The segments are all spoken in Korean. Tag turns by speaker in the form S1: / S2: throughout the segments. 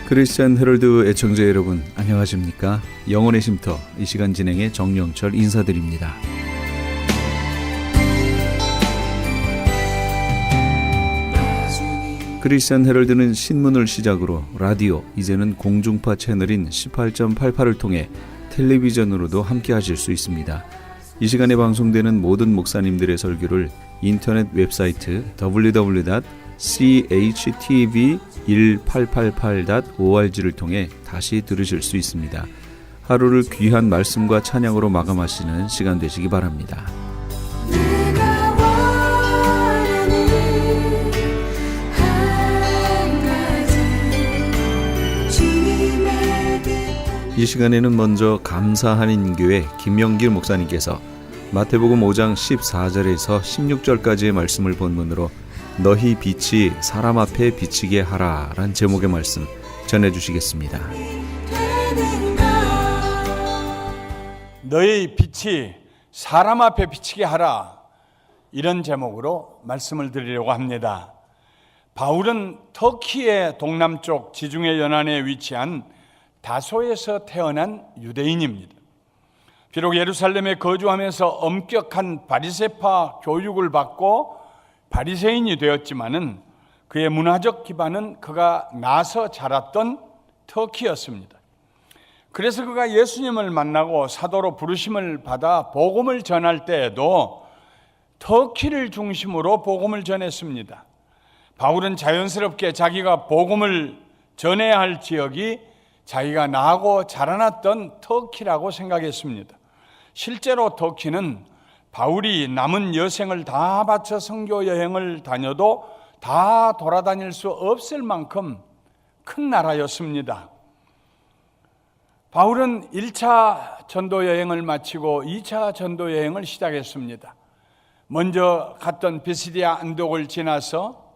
S1: 크리스천 헤럴드 애청자 여러분 안녕하십니까? 영혼의 쉼터 이 시간 진행의 정영철 인사드립니다. 크리스천 헤럴드는 신문을 시작으로 라디오, 이제는 공중파 채널인 18.88을 통해 텔레비전으로도 함께 하실 수 있습니다. 이 시간에 방송되는 모든 목사님들의 설교를 인터넷 웹사이트 www.chtv1888.org를 통해 다시 들으실 수 있습니다. 하루를 귀한 말씀과 찬양으로 마감하시는 시간 되시기 바랍니다. 이 시간에는 먼저 감사한인교회 김영길 목사님께서 마태복음 5장 14절에서 16절까지의 말씀을 본문으로 너희 빛이 사람 앞에 비치게 하라 란 제목의 말씀 전해주시겠습니다.
S2: 너희 빛이 사람 앞에 비치게 하라, 이런 제목으로 말씀을 드리려고 합니다. 바울은 터키의 동남쪽 지중해 연안에 위치한 다소에서 태어난 유대인입니다. 비록 예루살렘에 거주하면서 엄격한 바리새파 교육을 받고 바리새인이 되었지만은 그의 문화적 기반은 그가 나서 자랐던 터키였습니다. 그래서 그가 예수님을 만나고 사도로 부르심을 받아 복음을 전할 때에도 터키를 중심으로 복음을 전했습니다. 바울은 자연스럽게 자기가 복음을 전해야 할 지역이 자기가 나고 자라났던 터키라고 생각했습니다. 실제로 터키는 바울이 남은 여생을 다 바쳐 선교 여행을 다녀도 다 돌아다닐 수 없을 만큼 큰 나라였습니다. 바울은 1차 전도 여행을 마치고 2차 전도 여행을 시작했습니다. 먼저 갔던 비시디아 안독을 지나서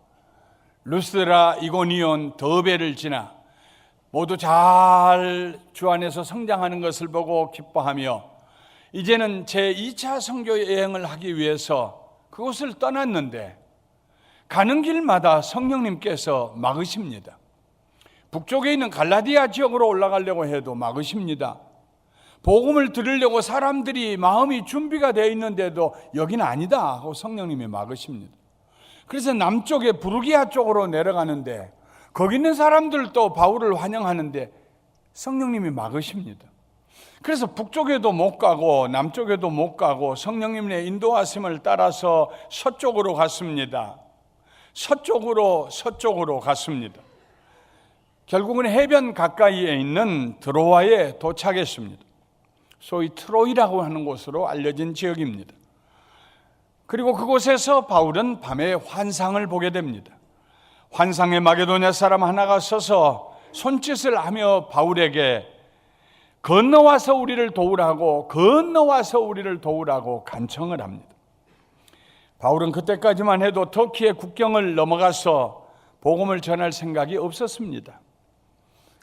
S2: 루스드라, 이고니온, 더베를 지나 모두 잘 주 안에서 성장하는 것을 보고 기뻐하며 이제는 제2차 선교 여행을 하기 위해서 그곳을 떠났는데 가는 길마다 성령님께서 막으십니다. 북쪽에 있는 갈라디아 지역으로 올라가려고 해도 막으십니다. 복음을 들으려고 사람들이 마음이 준비가 되어 있는데도 여기는 아니다 하고 성령님이 막으십니다. 그래서 남쪽에 부르기아 쪽으로 내려가는데 거기 있는 사람들도 바울을 환영하는데 성령님이 막으십니다. 그래서 북쪽에도 못 가고 남쪽에도 못 가고 성령님의 인도하심을 따라서 서쪽으로 갔습니다. 서쪽으로 갔습니다. 결국은 해변 가까이에 있는 드로아에 도착했습니다. 소위 트로이라고 하는 곳으로 알려진 지역입니다. 그리고 그곳에서 바울은 밤에 환상을 보게 됩니다. 환상의 마게도냐 사람 하나가 서서 손짓을 하며 바울에게 건너와서 우리를 도우라고 간청을 합니다. 바울은 그때까지만 해도 터키의 국경을 넘어가서 복음을 전할 생각이 없었습니다.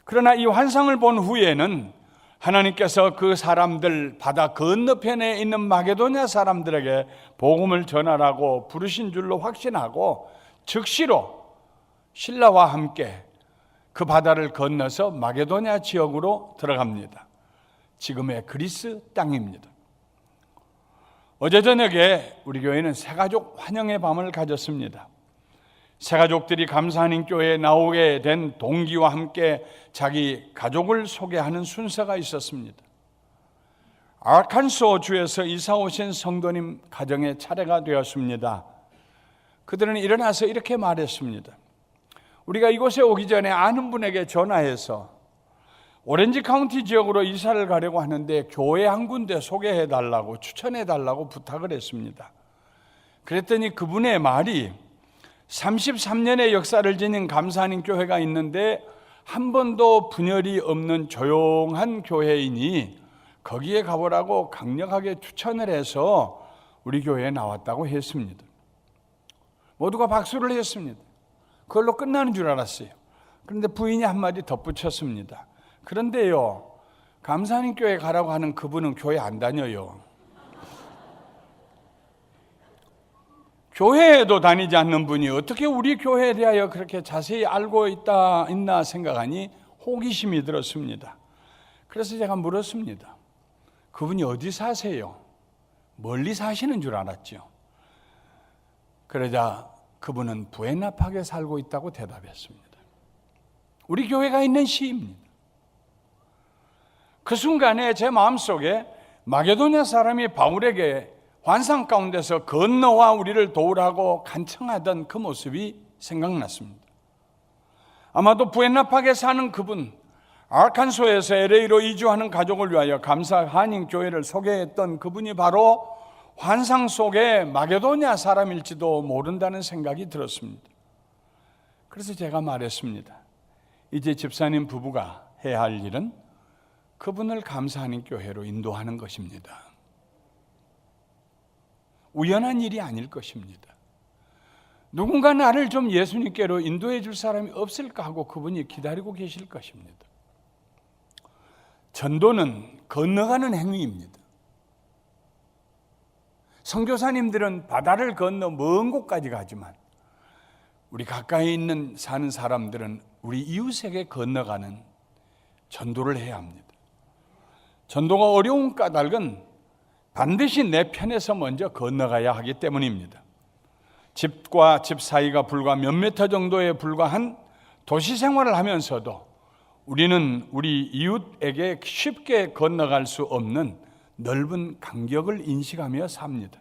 S2: 그러나 이 환상을 본 후에는 하나님께서 그 사람들 바다 건너편에 있는 마게도냐 사람들에게 복음을 전하라고 부르신 줄로 확신하고 즉시로 신라와 함께 그 바다를 건너서 마게도냐 지역으로 들어갑니다. 지금의 그리스 땅입니다. 어제 저녁에 우리 교회는 새가족 환영의 밤을 가졌습니다. 새가족들이 감사하는 교회에 나오게 된 동기와 함께 자기 가족을 소개하는 순서가 있었습니다. 아칸소 주에서 이사 오신 성도님 가정의 차례가 되었습니다. 그들은 일어나서 이렇게 말했습니다. 우리가 이곳에 오기 전에 아는 분에게 전화해서 오렌지 카운티 지역으로 이사를 가려고 하는데 교회 한 군데 소개해달라고 추천해달라고 부탁을 했습니다. 그랬더니 그분의 말이 33년의 역사를 지닌 감사하는 교회가 있는데 한 번도 분열이 없는 조용한 교회이니 거기에 가보라고 강력하게 추천을 해서 우리 교회에 나왔다고 했습니다. 모두가 박수를 했습니다. 그걸로 끝나는 줄 알았어요. 그런데 부인이 한마디 덧붙였습니다. 그런데요, 감사하는 교회 가라고 하는 그분은 교회 안 다녀요. 교회에도 다니지 않는 분이 어떻게 우리 교회에 대하여 그렇게 자세히 알고 있나 생각하니 호기심이 들었습니다. 그래서 제가 물었습니다. 그분이 어디 사세요? 멀리 사시는 줄 알았죠. 그러자 그분은 부에나팍에 살고 있다고 대답했습니다. 우리 교회가 있는 시입니다. 그 순간에 제 마음속에 마게도냐 사람이 바울에게 환상 가운데서 건너와 우리를 도우라고 간청하던 그 모습이 생각났습니다. 아마도 부에나팍에 사는 그분, 아칸소에서 LA로 이주하는 가족을 위하여 감사 한인교회를 소개했던 그분이 바로 환상 속의 마게도냐 사람일지도 모른다는 생각이 들었습니다. 그래서 제가 말했습니다. 이제 집사님 부부가 해야 할 일은 그분을 감사하는 교회로 인도하는 것입니다. 우연한 일이 아닐 것입니다. 누군가 나를 좀 예수님께로 인도해 줄 사람이 없을까 하고 그분이 기다리고 계실 것입니다. 전도는 건너가는 행위입니다. 선교사님들은 바다를 건너 먼 곳까지 가지만 우리 가까이 있는 사는 사람들은 우리 이웃에게 건너가는 전도를 해야 합니다. 전도가 어려운 까닭은 반드시 내 편에서 먼저 건너가야 하기 때문입니다. 집과 집 사이가 불과 몇 미터 정도에 불과한 도시 생활을 하면서도 우리는 우리 이웃에게 쉽게 건너갈 수 없는 넓은 간격을 인식하며 삽니다.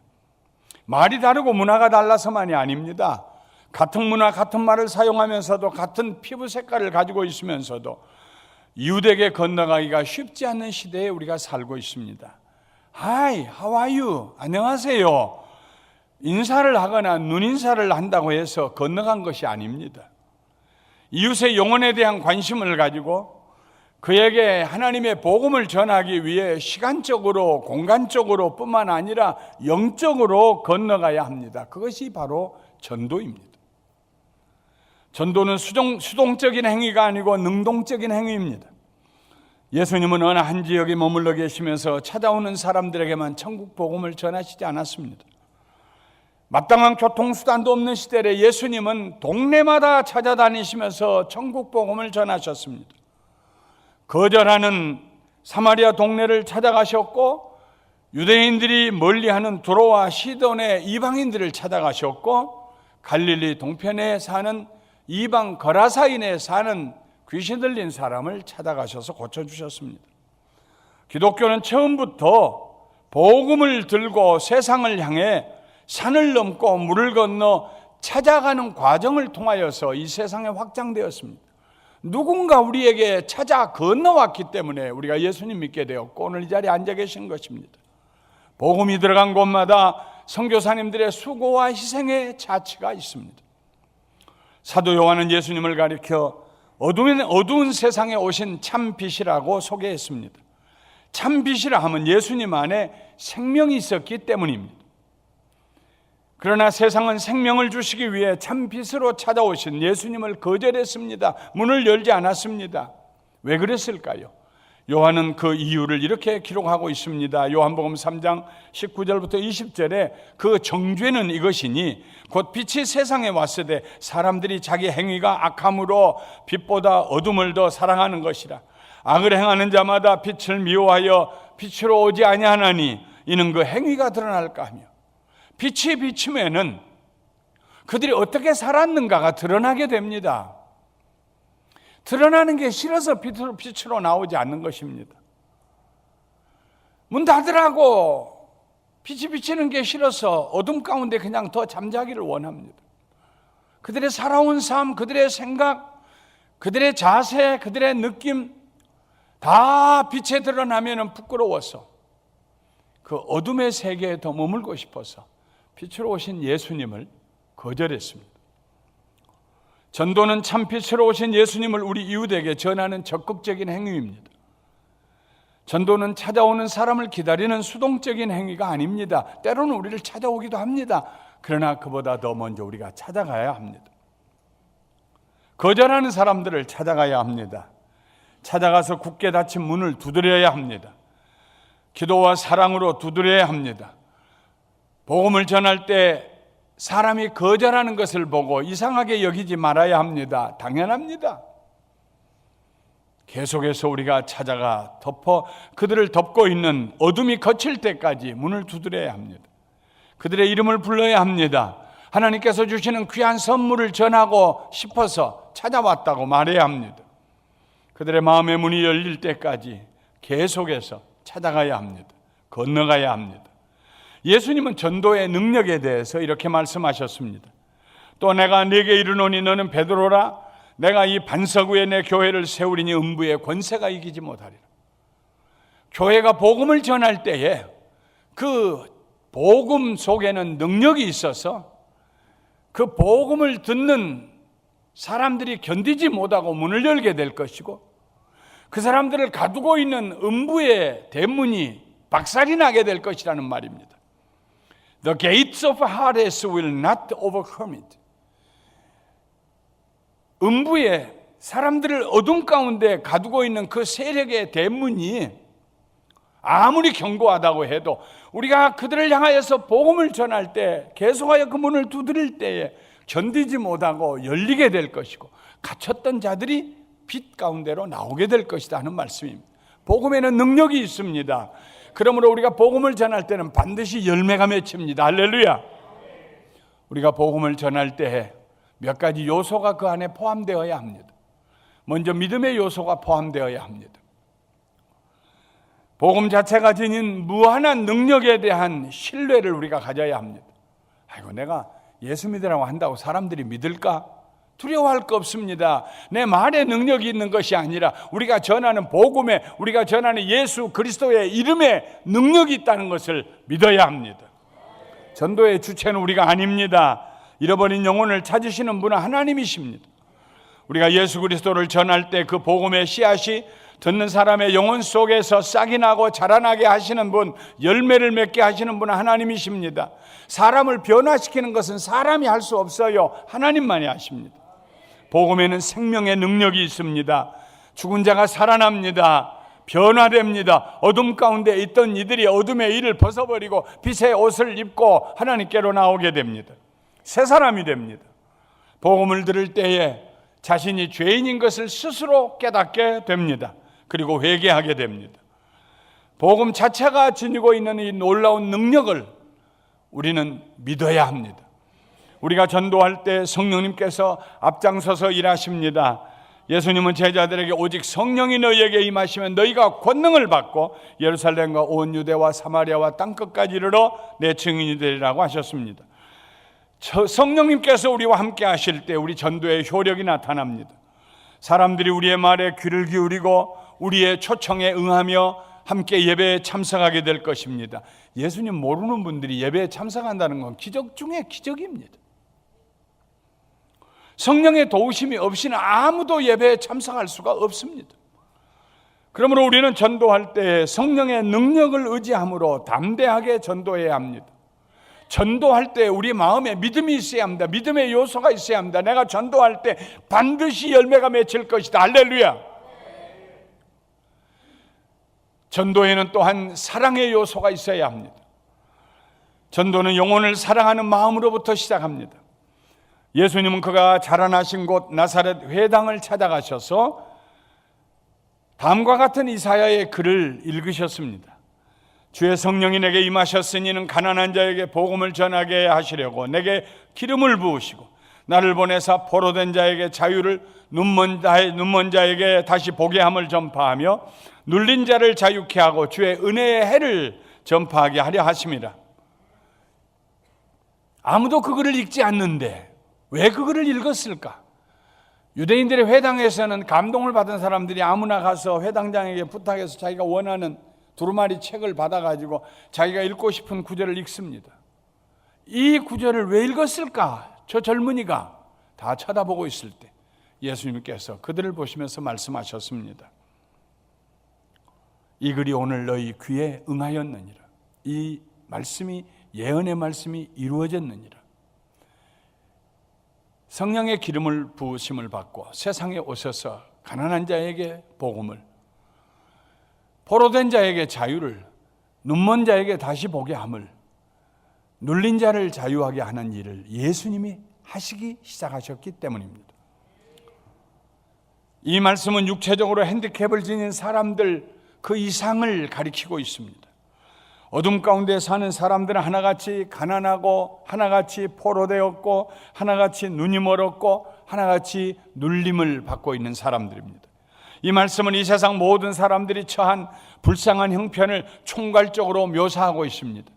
S2: 말이 다르고 문화가 달라서만이 아닙니다. 같은 문화, 같은 말을 사용하면서도 같은 피부 색깔을 가지고 있으면서도 이웃에게 건너가기가 쉽지 않은 시대에 우리가 살고 있습니다. Hi, how are you? 안녕하세요. 인사를 하거나 눈인사를 한다고 해서 건너간 것이 아닙니다. 이웃의 영혼에 대한 관심을 가지고 그에게 하나님의 복음을 전하기 위해 시간적으로 공간적으로 뿐만 아니라 영적으로 건너가야 합니다. 그것이 바로 전도입니다. 전도는 수동적인 행위가 아니고 능동적인 행위입니다. 예수님은 어느 한 지역에 머물러 계시면서 찾아오는 사람들에게만 천국 복음을 전하시지 않았습니다. 마땅한 교통수단도 없는 시대에 예수님은 동네마다 찾아다니시면서 천국 복음을 전하셨습니다. 거절하는 사마리아 동네를 찾아가셨고 유대인들이 멀리하는 두로와 시돈의 이방인들을 찾아가셨고 갈릴리 동편에 사는 이방 거라사인에 사는 귀신 들린 사람을 찾아가셔서 고쳐주셨습니다. 기독교는 처음부터 복음을 들고 세상을 향해 산을 넘고 물을 건너 찾아가는 과정을 통하여서 이 세상에 확장되었습니다. 누군가 우리에게 찾아 건너왔기 때문에 우리가 예수님 믿게 되었고 오늘 이 자리에 앉아 계신 것입니다. 복음이 들어간 곳마다 선교사님들의 수고와 희생의 자취가 있습니다. 사도 요한은 예수님을 가리켜 어두운 세상에 오신 참 빛이라고 소개했습니다. 참 빛이라 하면 예수님 안에 생명이 있었기 때문입니다. 그러나 세상은 생명을 주시기 위해 참 빛으로 찾아오신 예수님을 거절했습니다. 문을 열지 않았습니다. 왜 그랬을까요? 요한은 그 이유를 이렇게 기록하고 있습니다. 요한복음 3장 19절부터 20절에 그 정죄는 이것이니 곧 빛이 세상에 왔을 때 사람들이 자기 행위가 악함으로 빛보다 어둠을 더 사랑하는 것이라. 악을 행하는 자마다 빛을 미워하여 빛으로 오지 아니하나니 이는 그 행위가 드러날까 하며 빛이 비추면은 그들이 어떻게 살았는가가 드러나게 됩니다. 드러나는 게 싫어서 빛으로 나오지 않는 것입니다. 문 닫으라고 빛이 비치는 게 싫어서 어둠 가운데 그냥 더 잠자기를 원합니다. 그들의 살아온 삶, 그들의 생각, 그들의 자세, 그들의 느낌 다 빛에 드러나면 부끄러워서 그 어둠의 세계에 더 머물고 싶어서 빛으로 오신 예수님을 거절했습니다. 전도는 참 빛으로 오신 예수님을 우리 이웃에게 전하는 적극적인 행위입니다. 전도는 찾아오는 사람을 기다리는 수동적인 행위가 아닙니다. 때로는 우리를 찾아오기도 합니다. 그러나 그보다 더 먼저 우리가 찾아가야 합니다. 거절하는 사람들을 찾아가야 합니다. 찾아가서 굳게 닫힌 문을 두드려야 합니다. 기도와 사랑으로 두드려야 합니다. 복음을 전할 때 사람이 거절하는 것을 보고 이상하게 여기지 말아야 합니다. 당연합니다. 계속해서 우리가 찾아가 그들을 덮고 있는 어둠이 거칠 때까지 문을 두드려야 합니다. 그들의 이름을 불러야 합니다. 하나님께서 주시는 귀한 선물을 전하고 싶어서 찾아왔다고 말해야 합니다. 그들의 마음의 문이 열릴 때까지 계속해서 찾아가야 합니다. 건너가야 합니다. 예수님은 전도의 능력에 대해서 이렇게 말씀하셨습니다. 또 내가 네게 이르노니 너는 베드로라. 내가 이 반석 위에 내 교회를 세우리니 음부의 권세가 이기지 못하리라. 교회가 복음을 전할 때에 그 복음 속에는 능력이 있어서 그 복음을 듣는 사람들이 견디지 못하고 문을 열게 될 것이고, 그 사람들을 가두고 있는 음부의 대문이 박살이 나게 될 것이라는 말입니다. The gates of Hades will not overcome it. 음부의 사람들을 어둠 가운데 가두고 있는 그 세력의 대문이 아무리 견고하다고 해도 우리가 그들을 향하여서 복음을 전할 때, 계속하여 그 문을 두드릴 때에 견디지 못하고 열리게 될 것이고, 갇혔던 자들이 빛 가운데로 나오게 될 것이다 하는 말씀입니다. 복음에는 능력이 있습니다. 그러므로 우리가 복음을 전할 때는 반드시 열매가 맺힙니다. 할렐루야. 우리가 복음을 전할 때 몇 가지 요소가 그 안에 포함되어야 합니다. 먼저 믿음의 요소가 포함되어야 합니다. 복음 자체가 지닌 무한한 능력에 대한 신뢰를 우리가 가져야 합니다. 아이고, 내가 예수 믿으라고 한다고 사람들이 믿을까? 두려워할 거 없습니다. 내 말에 능력이 있는 것이 아니라 우리가 전하는 복음에, 우리가 전하는 예수 그리스도의 이름에 능력이 있다는 것을 믿어야 합니다. 전도의 주체는 우리가 아닙니다. 잃어버린 영혼을 찾으시는 분은 하나님이십니다. 우리가 예수 그리스도를 전할 때 그 복음의 씨앗이 듣는 사람의 영혼 속에서 싹이 나고 자라나게 하시는 분, 열매를 맺게 하시는 분은 하나님이십니다. 사람을 변화시키는 것은 사람이 할 수 없어요. 하나님만이 하십니다. 복음에는 생명의 능력이 있습니다. 죽은 자가 살아납니다. 변화됩니다. 어둠 가운데 있던 이들이 어둠의 일을 벗어버리고 빛의 옷을 입고 하나님께로 나오게 됩니다. 새 사람이 됩니다. 복음을 들을 때에 자신이 죄인인 것을 스스로 깨닫게 됩니다. 그리고 회개하게 됩니다. 복음 자체가 지니고 있는 이 놀라운 능력을 우리는 믿어야 합니다. 우리가 전도할 때 성령님께서 앞장서서 일하십니다. 예수님은 제자들에게 오직 성령이 너희에게 임하시면 너희가 권능을 받고 예루살렘과 온 유대와 사마리아와 땅끝까지 이르러 내 증인이 되리라고 하셨습니다. 성령님께서 우리와 함께 하실 때 우리 전도의 효력이 나타납니다. 사람들이 우리의 말에 귀를 기울이고 우리의 초청에 응하며 함께 예배에 참석하게 될 것입니다. 예수님 모르는 분들이 예배에 참석한다는 건 기적 중에 기적입니다. 성령의 도우심이 없이는 아무도 예배에 참석할 수가 없습니다. 그러므로 우리는 전도할 때 성령의 능력을 의지함으로 담대하게 전도해야 합니다. 전도할 때 우리 마음에 믿음이 있어야 합니다. 믿음의 요소가 있어야 합니다. 내가 전도할 때 반드시 열매가 맺힐 것이다. 할렐루야. 전도에는 또한 사랑의 요소가 있어야 합니다. 전도는 영혼을 사랑하는 마음으로부터 시작합니다. 예수님은 그가 자라나신 곳 나사렛 회당을 찾아가셔서 다음과 같은 이사야의 글을 읽으셨습니다. 주의 성령이 내게 임하셨으니 이는 가난한 자에게 복음을 전하게 하시려고 내게 기름을 부으시고 나를 보내사 포로된 자에게 자유를, 눈먼 자에게 다시 보게 함을 전파하며 눌린 자를 자유케 하고 주의 은혜의 해를 전파하게 하려 하심이라. 아무도 그 글을 읽지 않는데 왜 그 글을 읽었을까? 유대인들의 회당에서는 감동을 받은 사람들이 아무나 가서 회당장에게 부탁해서 자기가 원하는 두루마리 책을 받아가지고 자기가 읽고 싶은 구절을 읽습니다. 이 구절을 왜 읽었을까? 저 젊은이가 다 쳐다보고 있을 때 예수님께서 그들을 보시면서 말씀하셨습니다. 이 글이 오늘 너희 귀에 응하였느니라. 이 말씀이, 예언의 말씀이 이루어졌느니라. 성령의 기름을 부으심을 받고 세상에 오셔서 가난한 자에게 복음을, 포로된 자에게 자유를, 눈먼 자에게 다시 보게 함을, 눌린 자를 자유하게 하는 일을 예수님이 하시기 시작하셨기 때문입니다. 이 말씀은 육체적으로 핸디캡을 지닌 사람들 그 이상을 가리키고 있습니다. 어둠 가운데 사는 사람들은 하나같이 가난하고 하나같이 포로되었고 하나같이 눈이 멀었고 하나같이 눌림을 받고 있는 사람들입니다. 이 말씀은 이 세상 모든 사람들이 처한 불쌍한 형편을 총괄적으로 묘사하고 있습니다.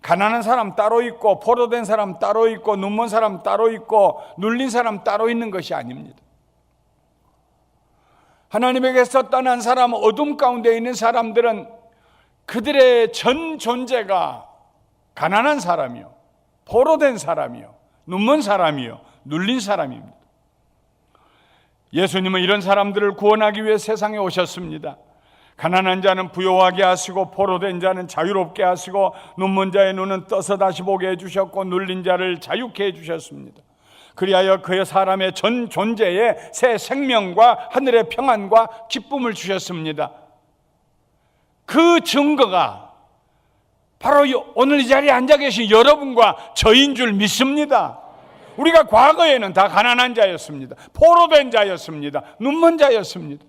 S2: 가난한 사람 따로 있고 포로된 사람 따로 있고 눈먼 사람 따로 있고 눌린 사람 따로 있는 것이 아닙니다. 하나님에게서 떠난 사람, 어둠 가운데 있는 사람들은 그들의 전 존재가 가난한 사람이요, 포로된 사람이요, 눈먼 사람이요, 눌린 사람입니다. 예수님은 이런 사람들을 구원하기 위해 세상에 오셨습니다. 가난한 자는 부요하게 하시고 포로된 자는 자유롭게 하시고 눈먼 자의 눈은 떠서 다시 보게 해주셨고 눌린 자를 자유케 해주셨습니다. 그리하여 그의 사람의 전 존재에 새 생명과 하늘의 평안과 기쁨을 주셨습니다. 그 증거가 바로 오늘 이 자리에 앉아 계신 여러분과 저인 줄 믿습니다. 우리가 과거에는 다 가난한 자였습니다. 포로된 자였습니다. 눈먼 자였습니다.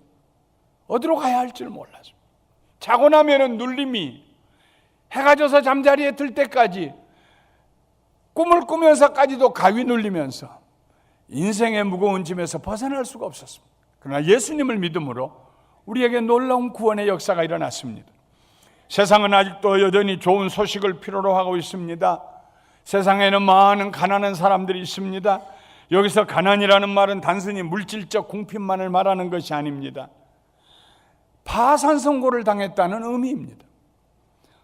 S2: 어디로 가야 할지를 몰랐습니다. 자고 나면은 눌림이 해가 져서 잠자리에 들 때까지 꿈을 꾸면서까지도 가위 눌리면서 인생의 무거운 짐에서 벗어날 수가 없었습니다. 그러나 예수님을 믿음으로 우리에게 놀라운 구원의 역사가 일어났습니다. 세상은 아직도 여전히 좋은 소식을 필요로 하고 있습니다. 세상에는 많은 가난한 사람들이 있습니다. 여기서 가난이라는 말은 단순히 물질적 궁핍만을 말하는 것이 아닙니다. 파산 선고를 당했다는 의미입니다.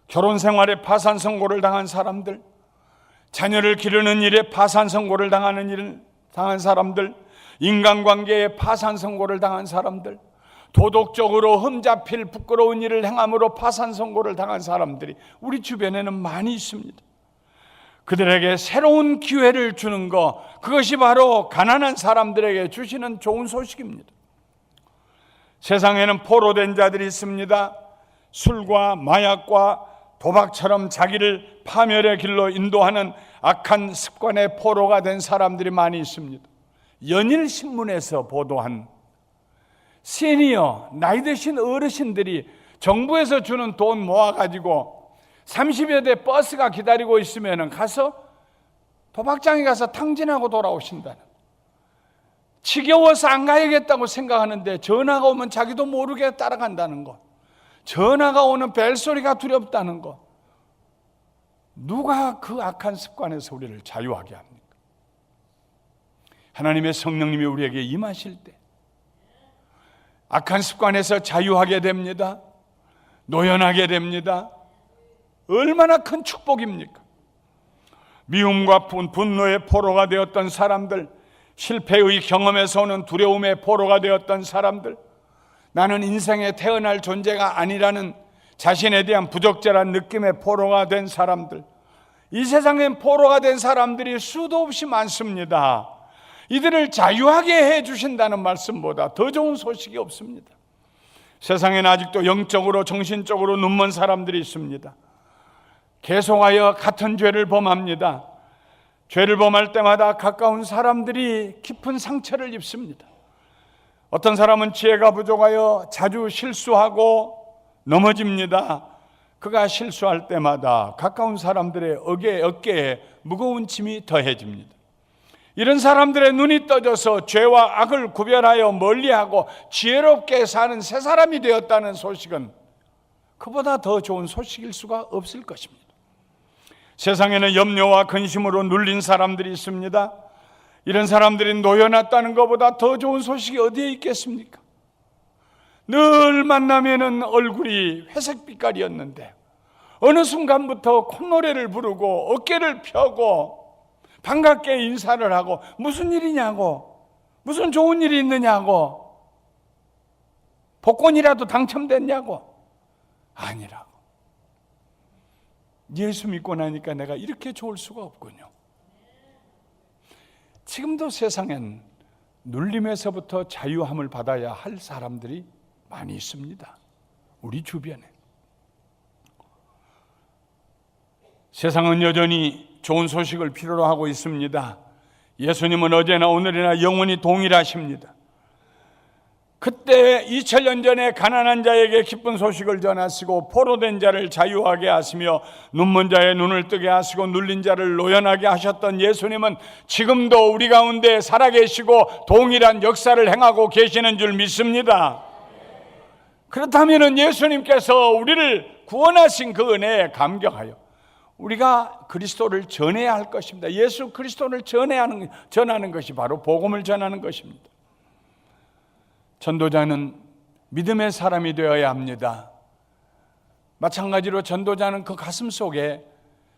S2: 결혼 생활에 파산 선고를 당한 사람들, 자녀를 기르는 일에 파산 선고를 당한 사람들, 인간관계에 파산 선고를 당한 사람들, 도덕적으로 흠잡힐 부끄러운 일을 행함으로 파산 선고를 당한 사람들이 우리 주변에는 많이 있습니다. 그들에게 새로운 기회를 주는 것, 그것이 바로 가난한 사람들에게 주시는 좋은 소식입니다. 세상에는 포로된 자들이 있습니다. 술과 마약과 도박처럼 자기를 파멸의 길로 인도하는 악한 습관의 포로가 된 사람들이 많이 있습니다. 연일신문에서 보도한 시니어, 나이 드신 어르신들이 정부에서 주는 돈 모아가지고 30여 대 버스가 기다리고 있으면 가서 도박장에 가서 탕진하고 돌아오신다는, 지겨워서 안 가야겠다고 생각하는데 전화가 오면 자기도 모르게 따라간다는 것, 전화가 오는 벨소리가 두렵다는 것. 누가 그 악한 습관에서 우리를 자유하게 합니까? 하나님의 성령님이 우리에게 임하실 때 악한 습관에서 자유하게 됩니다. 노연하게 됩니다. 얼마나 큰 축복입니까? 미움과 분노의 포로가 되었던 사람들, 실패의 경험에서 오는 두려움의 포로가 되었던 사람들, 나는 인생에 태어날 존재가 아니라는 자신에 대한 부적절한 느낌의 포로가 된 사람들, 이 세상엔 포로가 된 사람들이 수도 없이 많습니다. 이들을 자유하게 해주신다는 말씀보다 더 좋은 소식이 없습니다. 세상에는 아직도 영적으로 정신적으로 눈먼 사람들이 있습니다. 계속하여 같은 죄를 범합니다. 죄를 범할 때마다 가까운 사람들이 깊은 상처를 입습니다. 어떤 사람은 지혜가 부족하여 자주 실수하고 넘어집니다. 그가 실수할 때마다 가까운 사람들의 어깨에 무거운 짐이 더해집니다. 이런 사람들의 눈이 떠져서 죄와 악을 구별하여 멀리하고 지혜롭게 사는 새 사람이 되었다는 소식은 그보다 더 좋은 소식일 수가 없을 것입니다. 세상에는 염려와 근심으로 눌린 사람들이 있습니다. 이런 사람들이 놓여놨다는 것보다 더 좋은 소식이 어디에 있겠습니까? 늘 만나면은 얼굴이 회색 빛깔이었는데 어느 순간부터 콧노래를 부르고 어깨를 펴고 반갑게 인사를 하고 무슨 일이냐고, 무슨 좋은 일이 있느냐고, 복권이라도 당첨됐냐고. 아니라고. 예수 믿고 나니까 내가 이렇게 좋을 수가 없군요. 지금도 세상엔 눌림에서부터 자유함을 받아야 할 사람들이 많이 있습니다. 우리 주변에. 세상은 여전히 좋은 소식을 필요로 하고 있습니다. 예수님은 어제나 오늘이나 영원히 동일하십니다. 그때 2000년 전에 가난한 자에게 기쁜 소식을 전하시고 포로된 자를 자유하게 하시며 눈먼 자의 눈을 뜨게 하시고 눌린 자를 노연하게 하셨던 예수님은 지금도 우리 가운데 살아계시고 동일한 역사를 행하고 계시는 줄 믿습니다. 그렇다면 예수님께서 우리를 구원하신 그 은혜에 감격하여 우리가 그리스도를 전해야 할 것입니다. 예수 그리스도를 전하는 것이 바로 복음을 전하는 것입니다. 전도자는 믿음의 사람이 되어야 합니다. 마찬가지로 전도자는 그 가슴 속에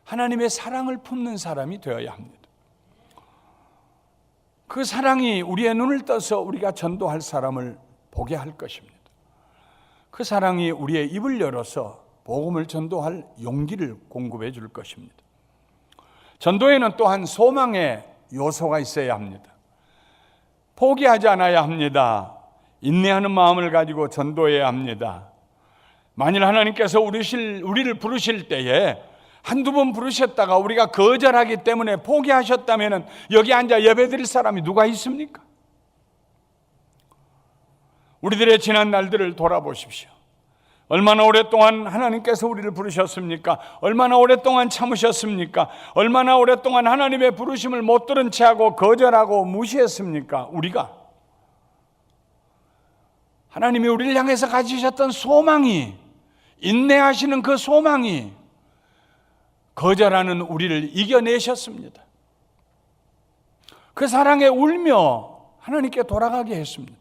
S2: 하나님의 사랑을 품는 사람이 되어야 합니다. 그 사랑이 우리의 눈을 떠서 우리가 전도할 사람을 보게 할 것입니다. 그 사랑이 우리의 입을 열어서 복음을 전도할 용기를 공급해 줄 것입니다. 전도에는 또한 소망의 요소가 있어야 합니다. 포기하지 않아야 합니다. 인내하는 마음을 가지고 전도해야 합니다. 만일 하나님께서 우리를 부르실 때에 한두 번 부르셨다가 우리가 거절하기 때문에 포기하셨다면 여기 앉아 예배드릴 사람이 누가 있습니까? 우리들의 지난 날들을 돌아보십시오. 얼마나 오랫동안 하나님께서 우리를 부르셨습니까? 얼마나 오랫동안 참으셨습니까? 얼마나 오랫동안 하나님의 부르심을 못 들은 채하고 거절하고 무시했습니까? 우리가 하나님이 우리를 향해서 가지셨던 소망이, 인내하시는 그 소망이 거절하는 우리를 이겨내셨습니다. 그 사랑에 울며 하나님께 돌아가게 했습니다.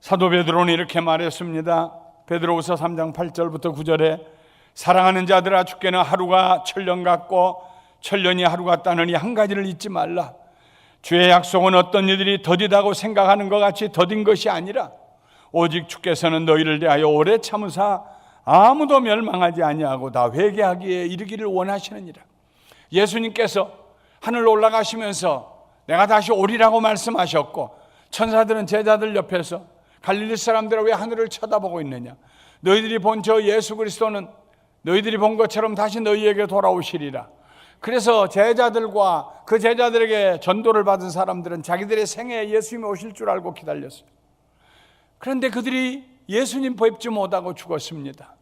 S2: 사도 베드로는 이렇게 말했습니다. 베드로후서 3장 8절부터 9절에 사랑하는 자들아, 주께는 하루가 천년 같고 천년이 하루 같다느니 한 가지를 잊지 말라. 주의 약속은 어떤 이들이 더디다고 생각하는 것 같이 더딘 것이 아니라 오직 주께서는 너희를 대하여 오래 참으사 아무도 멸망하지 아니하고 다 회개하기에 이르기를 원하시느니라. 예수님께서 하늘로 올라가시면서 내가 다시 오리라고 말씀하셨고, 천사들은 제자들 옆에서 갈릴리 사람들아 왜 하늘을 쳐다보고 있느냐, 너희들이 본 저 예수 그리스도는 너희들이 본 것처럼 다시 너희에게 돌아오시리라. 그래서 제자들과 그 제자들에게 전도를 받은 사람들은 자기들의 생애에 예수님이 오실 줄 알고 기다렸어요. 그런데 그들이 예수님 뵙지 못하고 죽었습니다.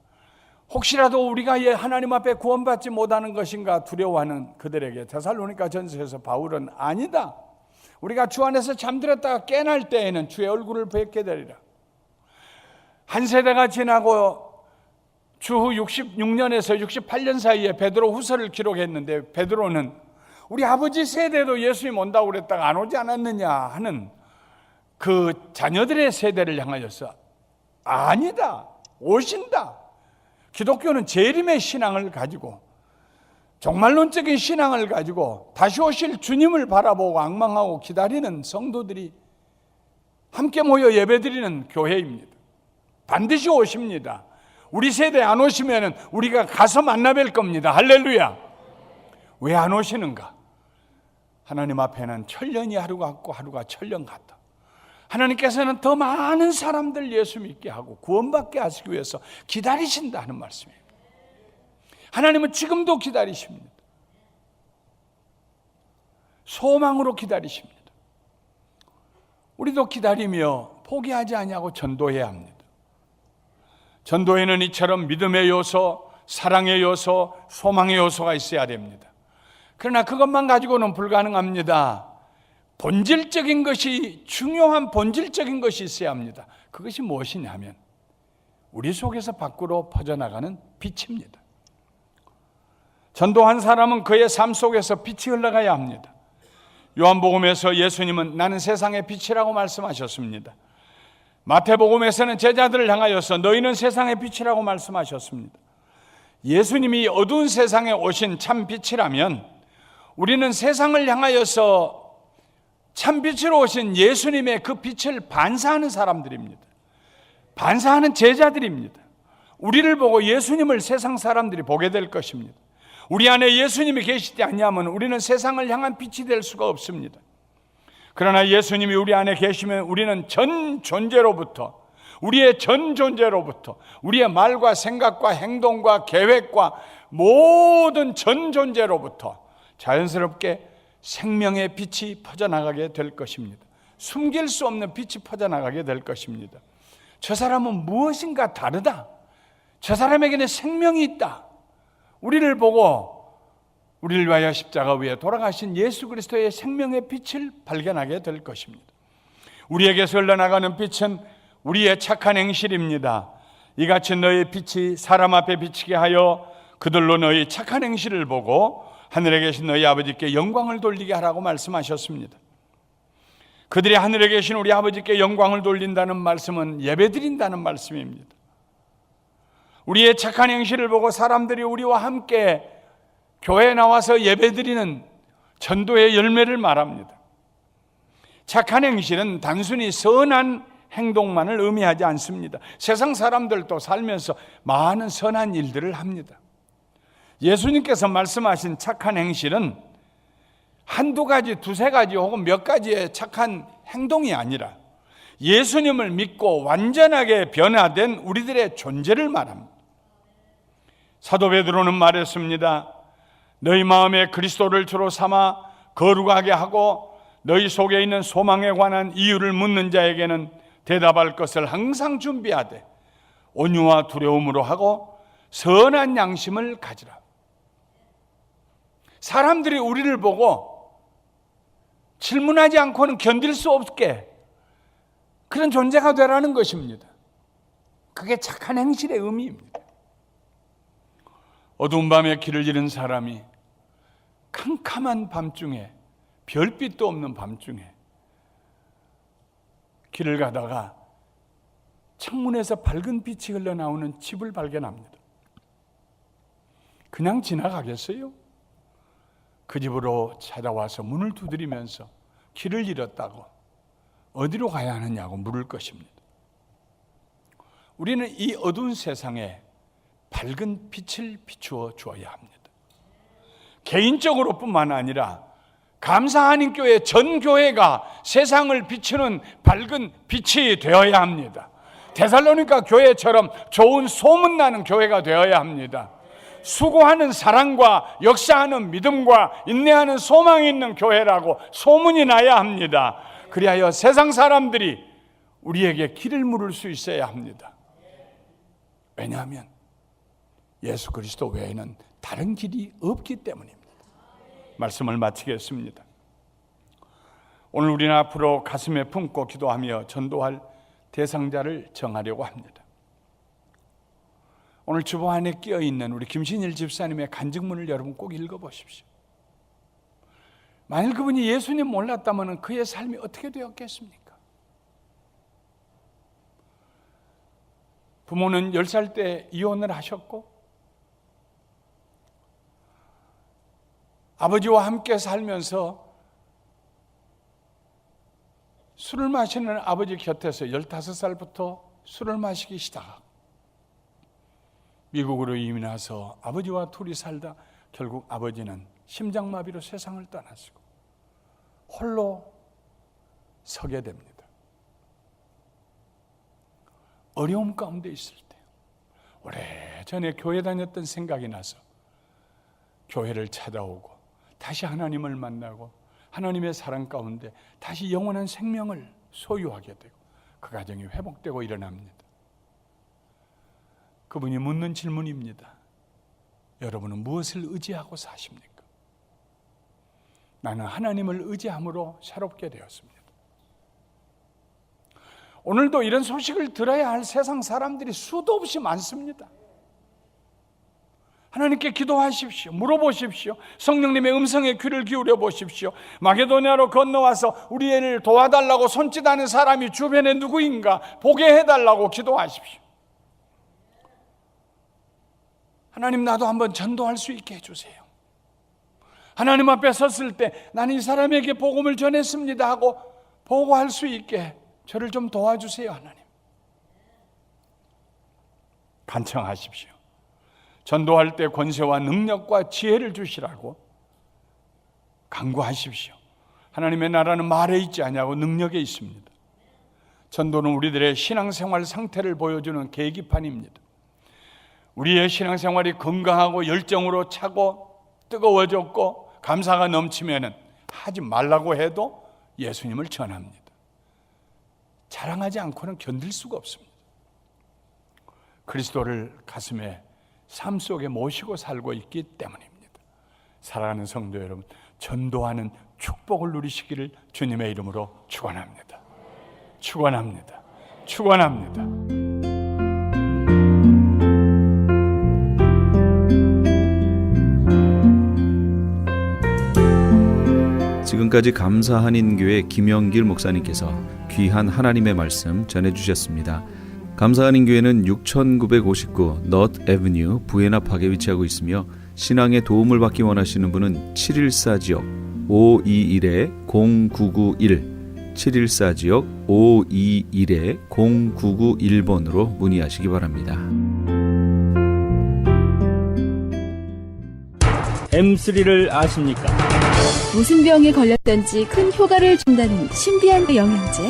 S2: 혹시라도 우리가 하나님 앞에 구원받지 못하는 것인가 두려워하는 그들에게 데살로니가 전서에서 바울은 아니다, 우리가 주 안에서 잠들었다가 깨날 때에는 주의 얼굴을 뵙게 되리라. 한 세대가 지나고 주후 66년에서 68년 사이에 베드로 후서를 기록했는데, 베드로는 우리 아버지 세대도 예수님 온다고 그랬다가 안 오지 않았느냐 하는 그 자녀들의 세대를 향하여서 아니다, 오신다. 기독교는 재림의 신앙을 가지고, 종말론적인 신앙을 가지고 다시 오실 주님을 바라보고 앙망하고 기다리는 성도들이 함께 모여 예배드리는 교회입니다. 반드시 오십니다. 우리 세대 안 오시면 우리가 가서 만나 뵐 겁니다. 할렐루야. 왜 안 오시는가? 하나님 앞에는 천년이 하루 같고 하루가 천년 같다. 하나님께서는 더 많은 사람들 예수 믿게 하고 구원받게 하시기 위해서 기다리신다 하는 말씀이에요. 하나님은 지금도 기다리십니다. 소망으로 기다리십니다. 우리도 기다리며 포기하지 아니하고 전도해야 합니다. 전도에는 이처럼 믿음의 요소, 사랑의 요소, 소망의 요소가 있어야 됩니다. 그러나 그것만 가지고는 불가능합니다. 본질적인 것이, 중요한 본질적인 것이 있어야 합니다. 그것이 무엇이냐 하면 우리 속에서 밖으로 퍼져나가는 빛입니다. 전도한 사람은 그의 삶 속에서 빛이 흘러가야 합니다. 요한복음에서 예수님은 나는 세상의 빛이라고 말씀하셨습니다. 마태복음에서는 제자들을 향하여서 너희는 세상의 빛이라고 말씀하셨습니다. 예수님이 어두운 세상에 오신 참 빛이라면 우리는 세상을 향하여서 참 빛으로 오신 예수님의 그 빛을 반사하는 사람들입니다. 반사하는 제자들입니다. 우리를 보고 예수님을 세상 사람들이 보게 될 것입니다. 우리 안에 예수님이 계시지 않냐면 우리는 세상을 향한 빛이 될 수가 없습니다. 그러나 예수님이 우리 안에 계시면 우리는 전 존재로부터, 우리의 전 존재로부터, 우리의 말과 생각과 행동과 계획과 모든 전 존재로부터 자연스럽게 생명의 빛이 퍼져나가게 될 것입니다. 숨길 수 없는 빛이 퍼져나가게 될 것입니다. 저 사람은 무엇인가 다르다. 저 사람에게는 생명이 있다. 우리를 보고 우리를 위하여 십자가 위에 돌아가신 예수 그리스도의 생명의 빛을 발견하게 될 것입니다. 우리에게서 흘러나가는 빛은 우리의 착한 행실입니다. 이같이 너의 빛이 사람 앞에 비치게 하여 그들로 너희 착한 행실을 보고 하늘에 계신 너희 아버지께 영광을 돌리게 하라고 말씀하셨습니다. 그들이 하늘에 계신 우리 아버지께 영광을 돌린다는 말씀은 예배드린다는 말씀입니다. 우리의 착한 행실을 보고 사람들이 우리와 함께 교회에 나와서 예배드리는 전도의 열매를 말합니다. 착한 행실은 단순히 선한 행동만을 의미하지 않습니다. 세상 사람들도 살면서 많은 선한 일들을 합니다. 예수님께서 말씀하신 착한 행실은 한두 가지, 두세 가지 혹은 몇 가지의 착한 행동이 아니라 예수님을 믿고 완전하게 변화된 우리들의 존재를 말합니다. 사도 베드로는 말했습니다. 너희 마음에 그리스도를 주로 삼아 거룩하게 하고 너희 속에 있는 소망에 관한 이유를 묻는 자에게는 대답할 것을 항상 준비하되 온유와 두려움으로 하고 선한 양심을 가지라. 사람들이 우리를 보고 질문하지 않고는 견딜 수 없게 그런 존재가 되라는 것입니다. 그게 착한 행실의 의미입니다. 어두운 밤에 길을 잃은 사람이 캄캄한 밤중에, 별빛도 없는 밤중에 길을 가다가 창문에서 밝은 빛이 흘러나오는 집을 발견합니다. 그냥 지나가겠어요? 그 집으로 찾아와서 문을 두드리면서 길을 잃었다고 어디로 가야 하느냐고 물을 것입니다. 우리는 이 어두운 세상에 밝은 빛을 비추어 주어야 합니다. 개인적으로 뿐만 아니라 감사하는 교회 전 교회가 세상을 비추는 밝은 빛이 되어야 합니다. 데살로니가 교회처럼 좋은 소문나는 교회가 되어야 합니다. 수고하는 사랑과 역사하는 믿음과 인내하는 소망이 있는 교회라고 소문이 나야 합니다. 그리하여 세상 사람들이 우리에게 길을 물을 수 있어야 합니다. 왜냐하면 예수 그리스도 외에는 다른 길이 없기 때문입니다. 말씀을 마치겠습니다. 오늘 우리는 앞으로 가슴에 품고 기도하며 전도할 대상자를 정하려고 합니다. 오늘 주보 안에 끼어있는 우리 김신일 집사님의 간증문을 여러분 꼭 읽어보십시오. 만일 그분이 예수님 몰랐다면 그의 삶이 어떻게 되었겠습니까? 부모는 10살 때 이혼을 하셨고 아버지와 함께 살면서 술을 마시는 아버지 곁에서 15살부터 술을 마시기 시작하고 미국으로 이민 와서 아버지와 둘이 살다 결국 아버지는 심장마비로 세상을 떠나시고 홀로 서게 됩니다. 어려움 가운데 있을 때 오래전에 교회 다녔던 생각이 나서 교회를 찾아오고 다시 하나님을 만나고 하나님의 사랑 가운데 다시 영원한 생명을 소유하게 되고 그 가정이 회복되고 일어납니다. 그분이 묻는 질문입니다. 여러분은 무엇을 의지하고 사십니까? 나는 하나님을 의지함으로 새롭게 되었습니다. 오늘도 이런 소식을 들어야 할 세상 사람들이 수도 없이 많습니다. 하나님께 기도하십시오. 물어보십시오. 성령님의 음성에 귀를 기울여 보십시오. 마게도냐로 건너와서 우리 애를 도와달라고 손짓하는 사람이 주변에 누구인가 보게 해달라고 기도하십시오. 하나님, 나도 한번 전도할 수 있게 해주세요. 하나님 앞에 섰을 때 나는 이 사람에게 복음을 전했습니다 하고 보고할 수 있게 저를 좀 도와주세요. 하나님, 간청하십시오. 전도할 때 권세와 능력과 지혜를 주시라고 간구하십시오. 하나님의 나라는 말에 있지 않냐고 능력에 있습니다. 전도는 우리들의 신앙생활 상태를 보여주는 계기판입니다. 우리의 신앙생활이 건강하고 열정으로 차고 뜨거워졌고 감사가 넘치면은 하지 말라고 해도 예수님을 전합니다. 사랑하지 않고는 견딜 수가 없습니다. 그리스도를 가슴에 삶 속에 모시고 살고 있기 때문입니다. 사랑하는 성도 여러분, 전도하는 축복을 누리시기를 주님의 이름으로 축원합니다. 축원합니다. 축원합니다.
S1: 지금까지 감사한인교회 김영길 목사님께서 귀한 하나님의 말씀 전해주셨습니다. 감사한인교회는 6959 너트 애버뉴 부에나 파크에 위치하고 있으며 신앙에 도움을 받기 원하시는 분은 714지역 521-0991 714지역 521-0991번으로 문의하시기 바랍니다.
S3: M3를 아십니까?
S4: 무슨 병에 걸렸던지 큰 효과를 준다는 신비한 영양제.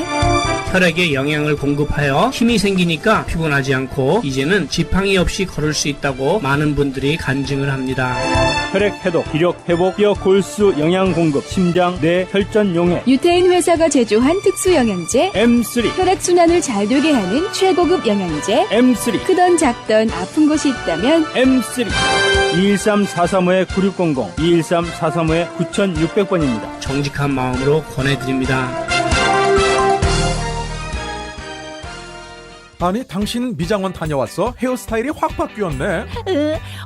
S5: 혈액에 영양을 공급하여 힘이 생기니까 피곤하지 않고 이제는 지팡이 없이 걸을 수 있다고 많은 분들이 간증을 합니다.
S3: 혈액 해독, 기력 회복, 뼈 골수 영양 공급, 심장, 뇌, 혈전 용해.
S4: 유태인 회사가 제조한 특수 영양제.
S3: M3,
S4: 혈액순환을 잘 되게 하는 최고급 영양제.
S3: M3,
S4: 크던 작던 아픈 곳이 있다면
S3: M3. 213-435-9600, 213-435-9600번입니다.
S5: 정직한 마음으로 권해드립니다.
S6: 아니 당신 미장원 다녀왔어? 헤어스타일이 확 바뀌었네.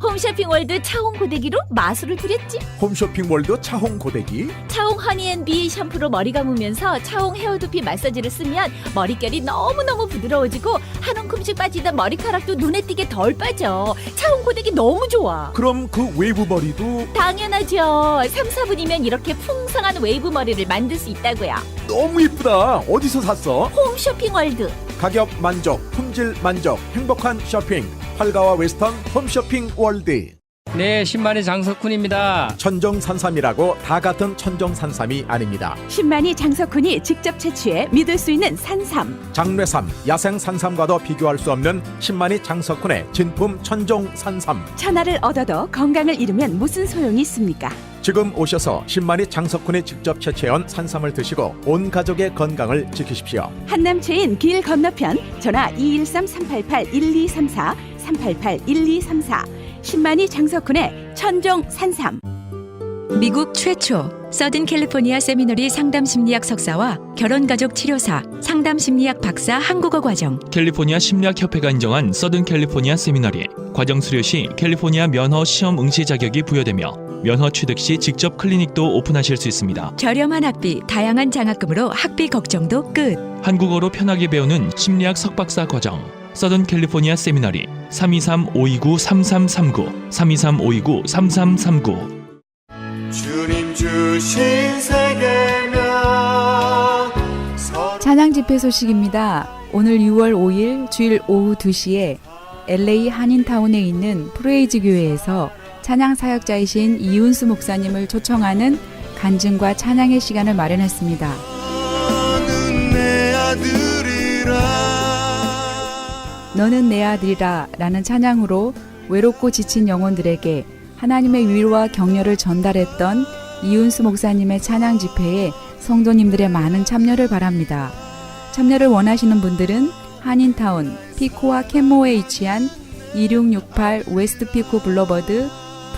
S7: 홈쇼핑 월드 차홍 고데기로 마술을 부렸지.
S6: 홈쇼핑 월드 차홍 고데기.
S7: 차홍 허니앤비 샴푸로 머리 감으면서 차홍 헤어두피 마사지를 쓰면 머릿결이 너무너무 부드러워지고 한 움큼씩 빠지던 머리카락도 눈에 띄게 덜 빠져. 차홍 고데기 너무 좋아.
S6: 그럼 그 웨이브 머리도
S7: 당연하죠. 3, 4분이면 이렇게 풍성한 웨이브 머리를 만들 수 있다고요.
S6: 너무 이쁘다. 어디서 샀어?
S7: 홈쇼핑 월드.
S6: 가격 만족, 품질 만족, 행복한 쇼핑. 팔가와 웨스턴 홈쇼핑 월드.
S8: 네, 신만의 장석훈입니다.
S6: 천정산삼이라고 다 같은 천정산삼이 아닙니다.
S4: 신만이 장석훈이 직접 채취해 믿을 수 있는 산삼.
S6: 장례삼, 야생산삼과도 비교할 수 없는 신만이 장석훈의 진품 천정산삼.
S4: 천하를 얻어도 건강을 잃으면 무슨 소용이 있습니까?
S6: 지금 오셔서 신만이 장석훈이 직접 채취해온 산삼을 드시고 온 가족의 건강을 지키십시오.
S4: 한남체인 길 건너편 전화 213-388-1234 388-1234 신만이 장석훈의 천정 산삼.
S9: 미국 최초 서든 캘리포니아 세미너리 상담심리학 석사와 결혼가족 치료사 상담심리학 박사 한국어 과정.
S10: 캘리포니아 심리학협회가 인정한 서든 캘리포니아 세미너리 과정 수료 시 캘리포니아 면허 시험 응시 자격이 부여되며 면허 취득 시 직접 클리닉도 오픈하실 수 있습니다.
S9: 저렴한 학비, 다양한 장학금으로 학비 걱정도 끝.
S10: 한국어로 편하게 배우는 심리학 석박사 과정 서든 캘리포니아 세미너리 323-529-3339 323-529-3339.
S11: 주님 주신 세계명.
S12: 찬양 집회 소식입니다. 오늘 6월 5일 주일 오후 2시에 LA 한인타운에 있는 프레이즈 교회에서 찬양 사역자이신 이윤수 목사님을 초청하는 간증과 찬양의 시간을 마련했습니다. 너는 내 아들이라 라는 찬양으로 외롭고 지친 영혼들에게 하나님의 위로와 격려를 전달했던 이윤수 목사님의 찬양 집회에 성도님들의 많은 참여를 바랍니다. 참여를 원하시는 분들은 한인타운 피코와 캔모에 위치한 2668 웨스트 피코 블러버드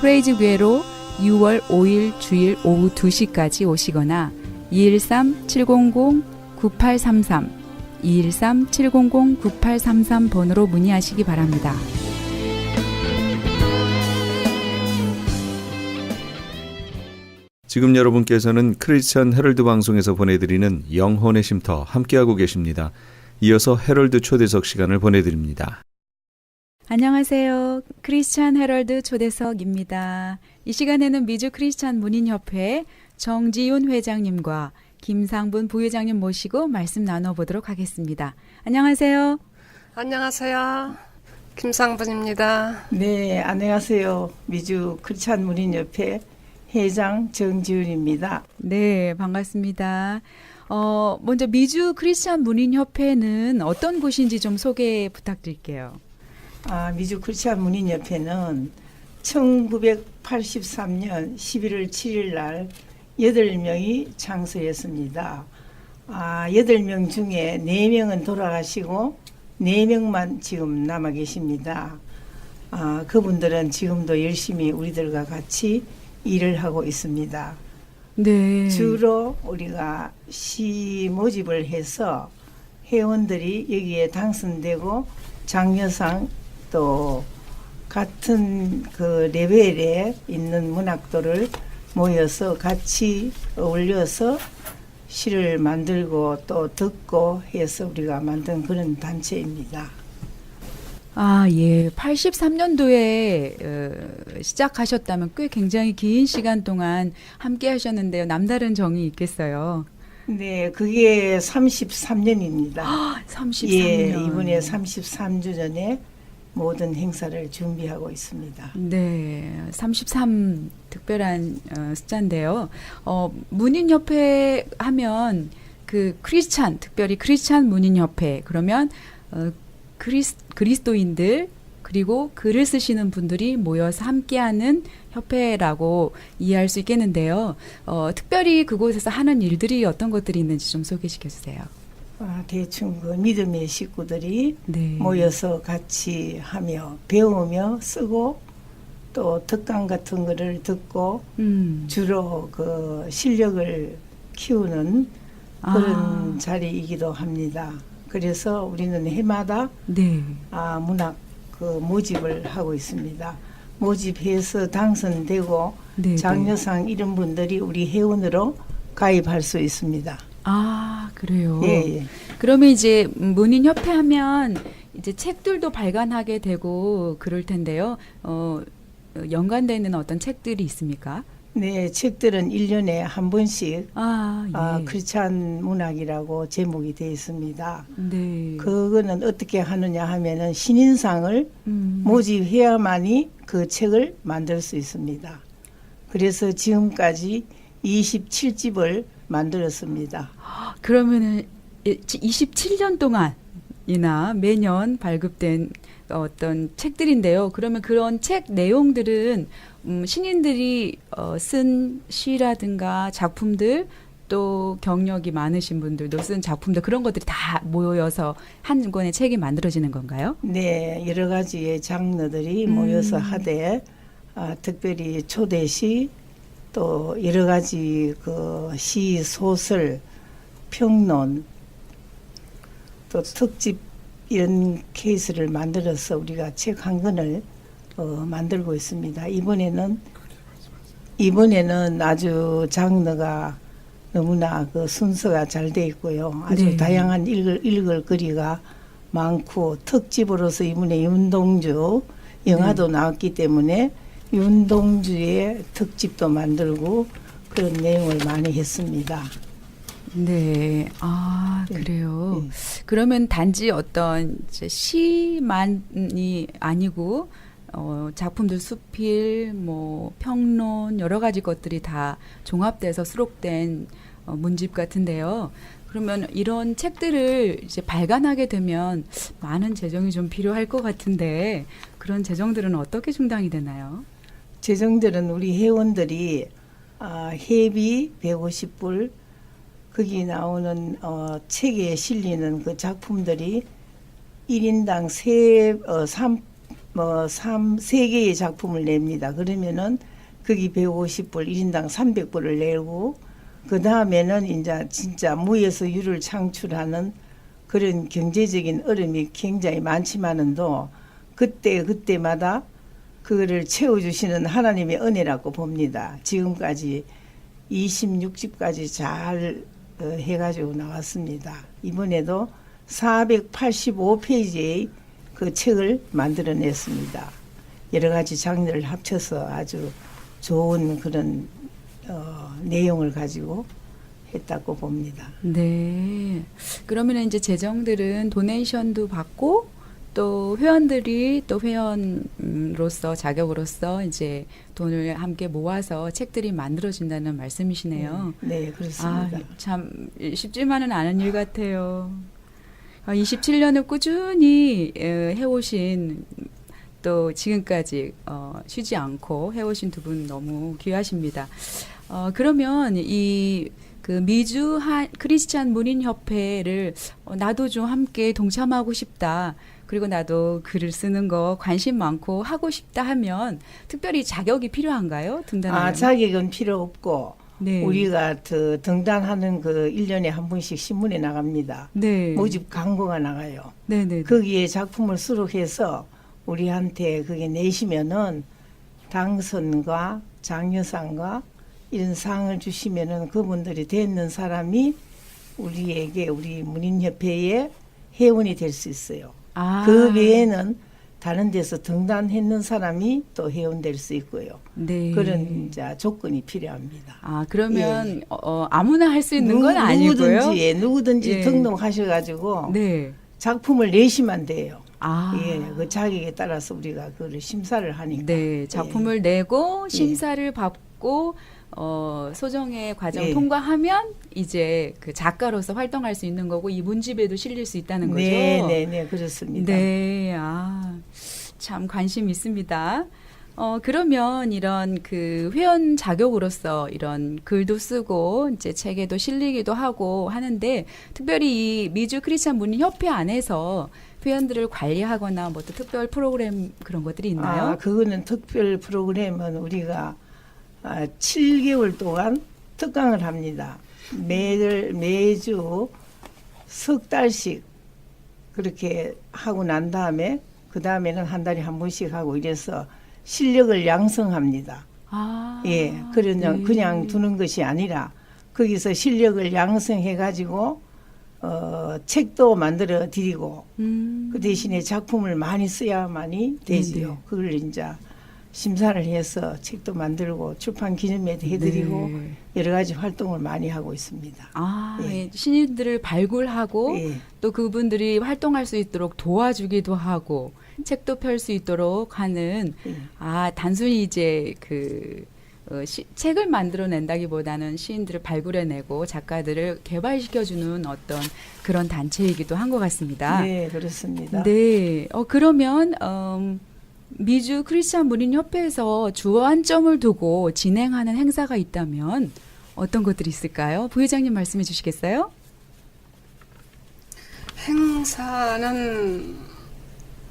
S12: 프레이즈 교회로 6월 5일 주일 오후 2시까지 오시거나 213-700-9833 213-700-9833번으로 문의하시기 바랍니다.
S1: 지금 여러분께서는 크리스천 헤럴드 방송에서 보내드리는 영혼의 쉼터 함께하고 계십니다. 이어서 헤럴드 초대석 시간을 보내드립니다.
S12: 안녕하세요. 크리스찬 헤럴드 초대석입니다. 이 시간에는 미주 크리스찬 문인협회 정지윤 회장님과 김상분 부회장님 모시고 말씀 나눠보도록 하겠습니다. 안녕하세요.
S13: 안녕하세요. 김상분입니다.
S14: 네, 안녕하세요. 미주 크리스찬 문인협회 회장 정지윤입니다.
S12: 네, 반갑습니다. 먼저 미주 크리스찬 문인협회는 어떤 곳인지 좀 소개 부탁드릴게요.
S14: 미주 크리스찬 문인협회는 1983년 11월 7일 날 8명이 창설했습니다. 8명 중에 4명은 돌아가시고 4명만 지금 남아 계십니다. 그분들은 지금도 열심히 우리들과 같이 일을 하고 있습니다.
S12: 네.
S14: 주로 우리가 시 모집을 해서 회원들이 여기에 당선되고 장려상 또 같은 그 레벨에 있는 문학도를 모여서 같이 어울려서 시를 만들고 또 듣고 해서 우리가 만든 그런 단체입니다.
S12: 예. 83년도에 시작하셨다면 꽤 굉장히 긴 시간 동안 함께 하셨는데요. 남다른 정이 있겠어요.
S14: 네, 그게 33년입니다.
S12: 33년.
S14: 예, 이번에 33주년에 모든 행사를 준비하고 있습니다.
S12: 네, 33 특별한 숫자인데요. 문인협회 하면 그 크리스찬, 특별히 크리스찬 문인협회 그러면 그리스도인들 그리고 글을 쓰시는 분들이 모여서 함께하는 협회라고 이해할 수 있겠는데요. 특별히 그곳에서 하는 일들이 어떤 것들이 있는지 좀 소개시켜 주세요.
S14: 대충 그 믿음의 식구들이
S12: 네.
S14: 모여서 같이 하며 배우며 쓰고 또 특강 같은 거를 듣고 주로 그 실력을 키우는 그런 자리이기도 합니다. 그래서 우리는 해마다
S12: 네.
S14: 문학 그 모집을 하고 있습니다. 모집해서 당선되고
S12: 네,
S14: 장려상 이런 분들이 우리 회원으로 가입할 수 있습니다.
S12: 그래요.
S14: 예.
S12: 그러면 이제 문인협회 하면 이제 책들도 발간하게 되고 그럴 텐데요. 연관되는 어떤 책들이 있습니까?
S14: 네, 책들은 1년에 한 번씩
S12: 예.
S14: 크리스찬 문학이라고 제목이 되어 있습니다.
S12: 네.
S14: 그거는 어떻게 하느냐 하면은 신인상을 모집해야만이 그 책을 만들 수 있습니다. 그래서 지금까지 27집을 만들었습니다.
S12: 그러면은 27년 동안이나 매년 발급된 어떤 책들인데요. 그러면 그런 책 내용들은 신인들이 쓴 시라든가 작품들 또 경력이 많으신 분들도 쓴 작품들 그런 것들이 다 모여서 한 권의 책이 만들어지는 건가요?
S14: 네, 여러 가지의 장르들이 모여서 하되 특별히 초대시 또 여러 가지 그 시, 소설, 평론 또 특집 이런 케이스를 만들어서 우리가 책 한 권을 만들고 있습니다. 이번에는 아주 장르가 너무나 그 순서가 잘 돼 있고요. 아주
S12: 네.
S14: 다양한 읽을 거리가 많고 특집으로서 이번에 윤동주 영화도 나왔기 때문에 윤동주의 특집도 만들고 그런 내용을 많이 했습니다.
S12: 네. 그래요.
S14: 네.
S12: 그러면 단지 어떤 이제 시만이 아니고 작품들 수필, 뭐 평론 여러 가지 것들이 다 종합돼서 수록된 문집 같은데요. 그러면 이런 책들을 이제 발간하게 되면 많은 재정이 좀 필요할 것 같은데 그런 재정들은 어떻게 충당이 되나요?
S14: 재정들은 우리 회원들이 회비 150불 거기 나오는 책에 실리는 그 작품들이 1인당 3개의 작품을 냅니다. 그러면은 거기 150불, 1인당 300불을 내고 그 다음에는 이제 진짜 무에서 유를 창출하는 그런 경제적인 어려움이 굉장히 많지만은도 그때마다 그거를 채워주시는 하나님의 은혜라고 봅니다. 지금까지 26집까지 잘 해가지고 나왔습니다. 이번에도 485페이지의 그 책을 만들어냈습니다. 여러 가지 장르를 합쳐서 아주 좋은 그런 내용을 가지고 했다고 봅니다.
S12: 네. 그러면 이제 재정들은 도네이션도 받고 또 회원들이 또 회원으로서 자격으로서 이제 돈을 함께 모아서 책들이 만들어진다는 말씀이시네요.
S14: 네, 그렇습니다.
S12: 참 쉽지만은 않은 일 같아요. 27년을 꾸준히 해오신 또 지금까지 쉬지 않고 해오신 두 분 너무 귀하십니다. 그러면 이 그 미주 크리스찬 문인협회를 나도 좀 함께 동참하고 싶다. 그리고 나도 글을 쓰는 거 관심 많고 하고 싶다 하면 특별히 자격이 필요한가요? 등단하려면?
S14: 자격은 필요 없고
S12: 네.
S14: 우리가 등단하는 그 1년에 한 번씩 신문에 나갑니다.
S12: 네.
S14: 모집 광고가 나가요.
S12: 네네.
S14: 거기에 작품을 수록해서 우리한테 그게 내시면은 당선과 장려상과 이런 상을 주시면은 그분들이 됐는 사람이 우리에게 우리 문인협회의 회원이 될 수 있어요. 그 외에는 다른 데서 등단했는 사람이 또 회원될 수 있고요.
S12: 네.
S14: 그런 이제 조건이 필요합니다.
S12: 그러면 아무나 할 수 있는 건 아니고요.
S14: 누구든지
S12: 예.
S14: 등록하셔가지고
S12: 네.
S14: 작품을 내시면 돼요. 그 자격에 따라서 우리가 그걸 심사를 하니까.
S12: 네, 작품을 내고 심사를 받고 소정의 과정 통과하면 이제 그 작가로서 활동할 수 있는 거고 이 문집에도 실릴 수 있다는 거죠.
S14: 네, 그렇습니다.
S12: 네, 참 관심 있습니다. 그러면 이런 그 회원 자격으로서 이런 글도 쓰고 이제 책에도 실리기도 하고 하는데 특별히 이 미주 크리스찬 문인협회 안에서 회원들을 관리하거나 뭐 또 특별 프로그램 그런 것들이 있나요?
S14: 그거는 특별 프로그램은 우리가 7개월 동안 특강을 합니다. 매주 석 달씩 그렇게 하고 난 다음에 그 다음에는 한 달에 한 번씩 하고 이래서 실력을 양성합니다. 그냥 두는 것이 아니라 거기서 실력을 양성해 가지고 책도 만들어 드리고 그 대신에 작품을 많이 써야만이 되지요. 그걸 이제 심사를 해서 책도 만들고 출판 기념회도 해드리고 여러 가지 활동을 많이 하고 있습니다.
S12: 신인들을 발굴하고 또 그분들이 활동할 수 있도록 도와주기도 하고 책도 펼 수 있도록 하는 단순히 이제 책을 만들어낸다기보다는 시인들을 발굴해내고 작가들을 개발시켜주는 어떤 그런 단체이기도 한 것 같습니다.
S14: 네, 그렇습니다.
S12: 네, 그러면 미주 크리스찬 문인협회에서 주안점을 두고 진행하는 행사가 있다면 어떤 것들이 있을까요? 부회장님 말씀해 주시겠어요?
S13: 행사는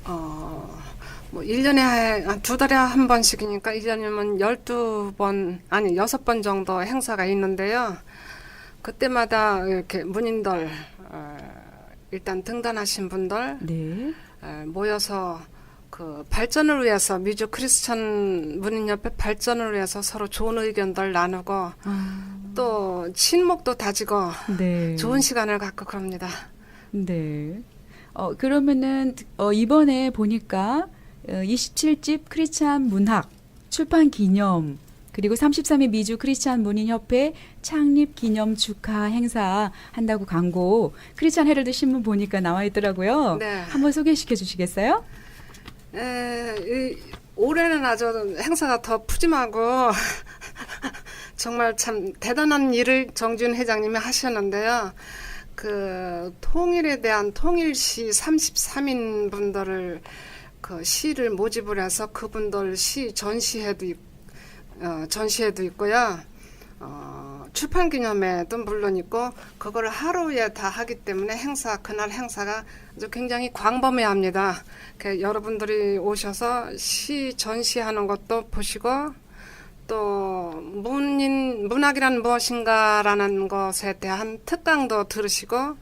S13: 뭐 1년에 2달에 한 번씩이니까 1년이면 12번 아니 6번 정도 행사가 있는데요. 그때마다 이렇게 문인들 일단 등단하신 분들 모여서 그 발전을 위해서 미주 크리스찬 문인협회 발전을 위해서 서로 좋은 의견들 나누고 또 친목도 다지고 좋은 시간을 갖고 그럽니다.
S12: 네. 그러면은 이번에 보니까 27집 크리스찬 문학 출판 기념 그리고 33회 미주 크리스찬 문인협회 창립 기념 축하 행사 한다고 광고 크리스찬 헤럴드 신문 보니까 나와 있더라고요. 한번 소개시켜 주시겠어요?
S13: 올해는 아주 행사가 더 푸짐하고 정말 참 대단한 일을 정준 회장님이 하셨는데요. 그 통일에 대한 통일시 33인 분들을 그 시를 모집을 해서 그분들 시 전시회도 있고요. 출판 기념회도 물론 있고 그거를 하루에 다 하기 때문에 그날 행사가 아주 굉장히 광범위합니다. 여러분들이 오셔서 시 전시하는 것도 보시고 또 문학이란 무엇인가라는 것에 대한 특강도 들으시고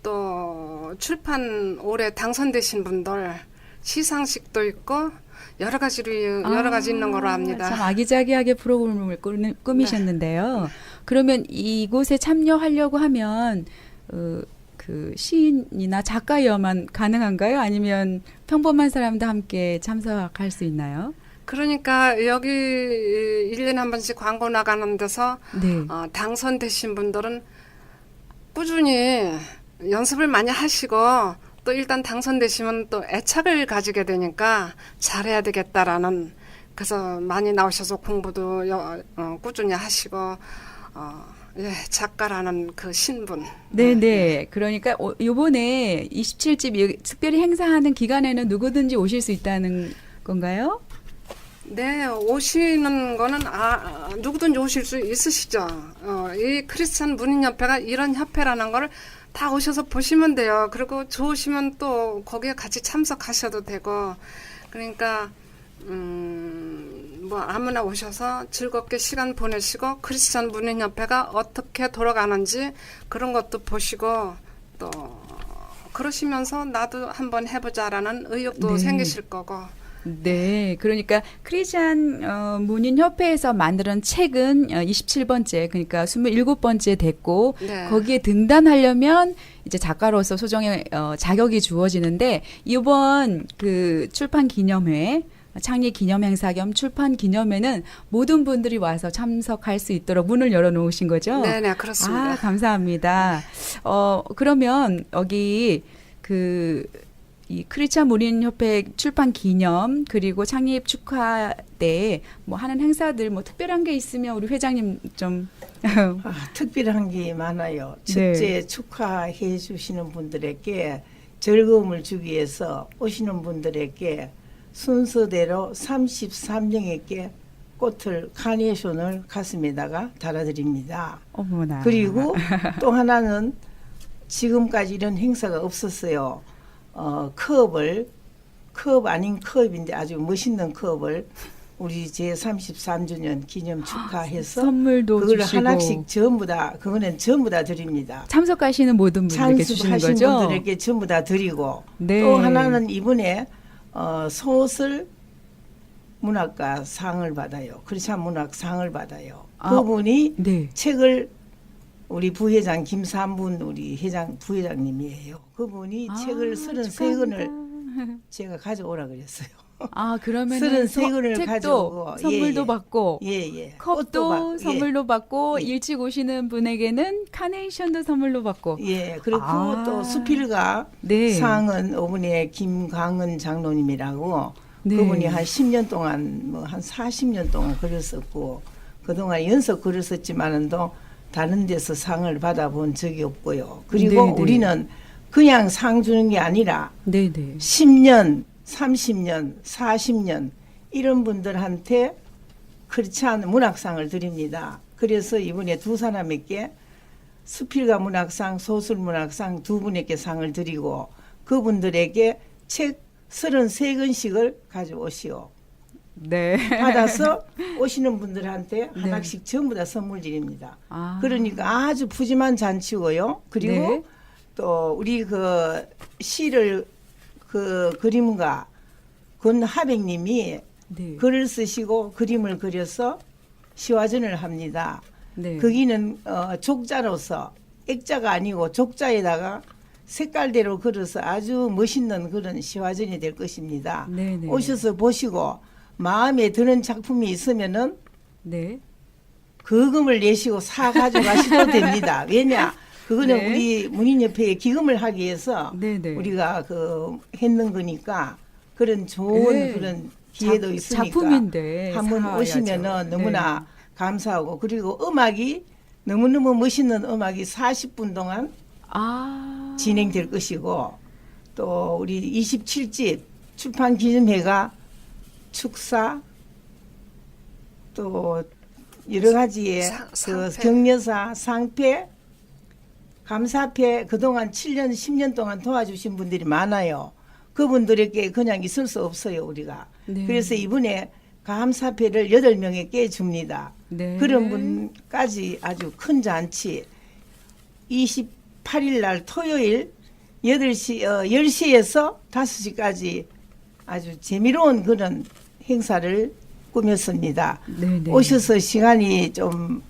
S13: 또 출판 올해 당선되신 분들 시상식도 있고 여러 가지 있는 거로 압니다.
S12: 참 아기자기하게 프로그램을 꾸미셨는데요. 그러면 이곳에 참여하려고 하면 그 시인이나 작가여만 가능한가요? 아니면 평범한 사람도 함께 참석할 수 있나요?
S13: 그러니까 여기 1년에 한 번씩 광고 나가는 데서 당선되신 분들은 꾸준히 연습을 많이 하시고 또 일단 당선되시면 또 애착을 가지게 되니까 잘해야 되겠다라는 그래서 많이 나오셔서 공부도 꾸준히 하시고 작가라는 그 신분.
S12: 네네. 그러니까 요번에 27집 특별히 행사하는 기간에는 누구든지 오실 수 있다는 건가요?
S13: 네, 오시는 거는 누구든지 오실 수 있으시죠. 이 크리스찬 문인협회가 이런 협회라는 걸 다 오셔서 보시면 돼요. 그리고 좋으시면 또 거기에 같이 참석하셔도 되고, 그러니까 뭐 아무나 오셔서 즐겁게 시간 보내시고 크리스찬 문인협회가 어떻게 돌아가는지 그런 것도 보시고 또 그러시면서 나도 한번 해보자라는 의욕도
S12: 네.
S13: 생기실 거고.
S12: 네, 그러니까 크리스찬 문인협회에서 만든 책은 27번째, 그러니까 27번째 됐고
S13: 네.
S12: 거기에 등단하려면 이제 작가로서 소정의 자격이 주어지는데 이번 그 출판 기념회 창립 기념 행사 겸 출판 기념회는 모든 분들이 와서 참석할 수 있도록 문을 열어놓으신 거죠?
S13: 네네, 그렇습니다.
S12: 아, 감사합니다. 그러면 여기 이 크리스찬 문인협회 출판 기념 그리고 창립 축하 때 뭐 하는 행사들 뭐 특별한 게 있으면 우리 회장님 좀
S14: 특별한 게 많아요.
S12: 네.
S14: 첫째 축하해 주시는 분들에게 즐거움을 주기 위해서 오시는 분들에게 순서대로 33명에게 꽃을 카네이션을 가슴에다가 달아드립니다.
S12: 어머나.
S14: 그리고 또 하나는 지금까지 이런 행사가 없었어요. 컵 아닌 컵인데 아주 멋있는 컵을 우리 제33주년 기념 축하해서
S12: 선물도
S14: 그걸
S12: 주시고.
S14: 하나씩 전부 다 그거는 전부 다 드립니다.
S12: 참석하시는 모든 분들에게 주시는
S14: 참석하신
S12: 거죠?
S14: 분들에게 전부 다 드리고
S12: 네.
S14: 또 하나는 이번에 소설 문학가 상을 받아요. 크리스찬 문학 상을 받아요. 그분이
S12: 네.
S14: 책을 우리 부회장 김삼분 우리 부회장님이에요. 그분이 책을 33권을 제가 가져오라 그랬어요.
S12: 아, 그러면은
S14: 33권을
S12: 책도
S14: 가져오고
S12: 선물도 받고
S14: 예.
S12: 컵도 선물로 받고
S14: 예.
S12: 일찍 오시는 분에게는 카네이션도 선물로 받고
S14: 예, 그리고 또 수필가
S12: 네.
S14: 상은 어머니의 김광은 장로님이라고
S12: 네.
S14: 그분이 한 10년 동안 뭐 한 40년 동안 글었었고 그동안 연속 글을 썼지만은도 다른 데서 상을 받아본 적이 없고요. 그리고
S12: 네네.
S14: 우리는 그냥 상 주는 게 아니라
S12: 네네.
S14: 10년, 30년, 40년 이런 분들한테 크리스찬 문학상을 드립니다. 그래서 이번에 두 사람에게 수필가 문학상, 소설 문학상 두 분에게 상을 드리고 그분들에게 책 33권씩을 가져오시오.
S12: 네.
S14: 받아서 오시는 분들한테 하나씩 전부 다 선물 드립니다.
S12: 아.
S14: 그러니까 아주 푸짐한 잔치고요. 그리고
S12: 네.
S14: 또 우리 그 시를 그 그림가 권하백님이
S12: 네.
S14: 글을 쓰시고 그림을 그려서 시화전을 합니다.
S12: 네.
S14: 거기는 족자로서 액자가 아니고 족자에다가 색깔대로 그려서 아주 멋있는 그런 시화전이 될 것입니다.
S12: 네네.
S14: 오셔서 보시고 마음에 드는 작품이 있으면은
S12: 네.
S14: 거금을 내시고 사 가져가셔도 됩니다. 왜냐? 그거는
S12: 네.
S14: 우리 문인협회에 기금을 하기 위해서
S12: 네네.
S14: 우리가 했는 거니까 그런 좋은
S12: 네.
S14: 그런 기회도 있으니까
S12: 작품인데
S14: 한번
S12: 사야죠.
S14: 오시면은 너무나
S12: 네.
S14: 감사하고 그리고 음악이 너무너무 멋있는 음악이 40분 동안 진행될 것이고 또 우리 27집 출판 기념회가 축사 또 여러 가지의 그 격려사 상패 감사패 그동안 7년 10년 동안 도와주신 분들이 많아요. 그분들에게 그냥 있을 수 없어요 우리가.
S12: 네.
S14: 그래서 이번에 감사패를 8명에게 줍니다.
S12: 네.
S14: 그런 분까지 아주 큰 잔치 28일 날 토요일 10시에서 5시까지 아주 재미로운 그런 행사를 꾸몄습니다.
S12: 네네.
S14: 오셔서 시간이 좀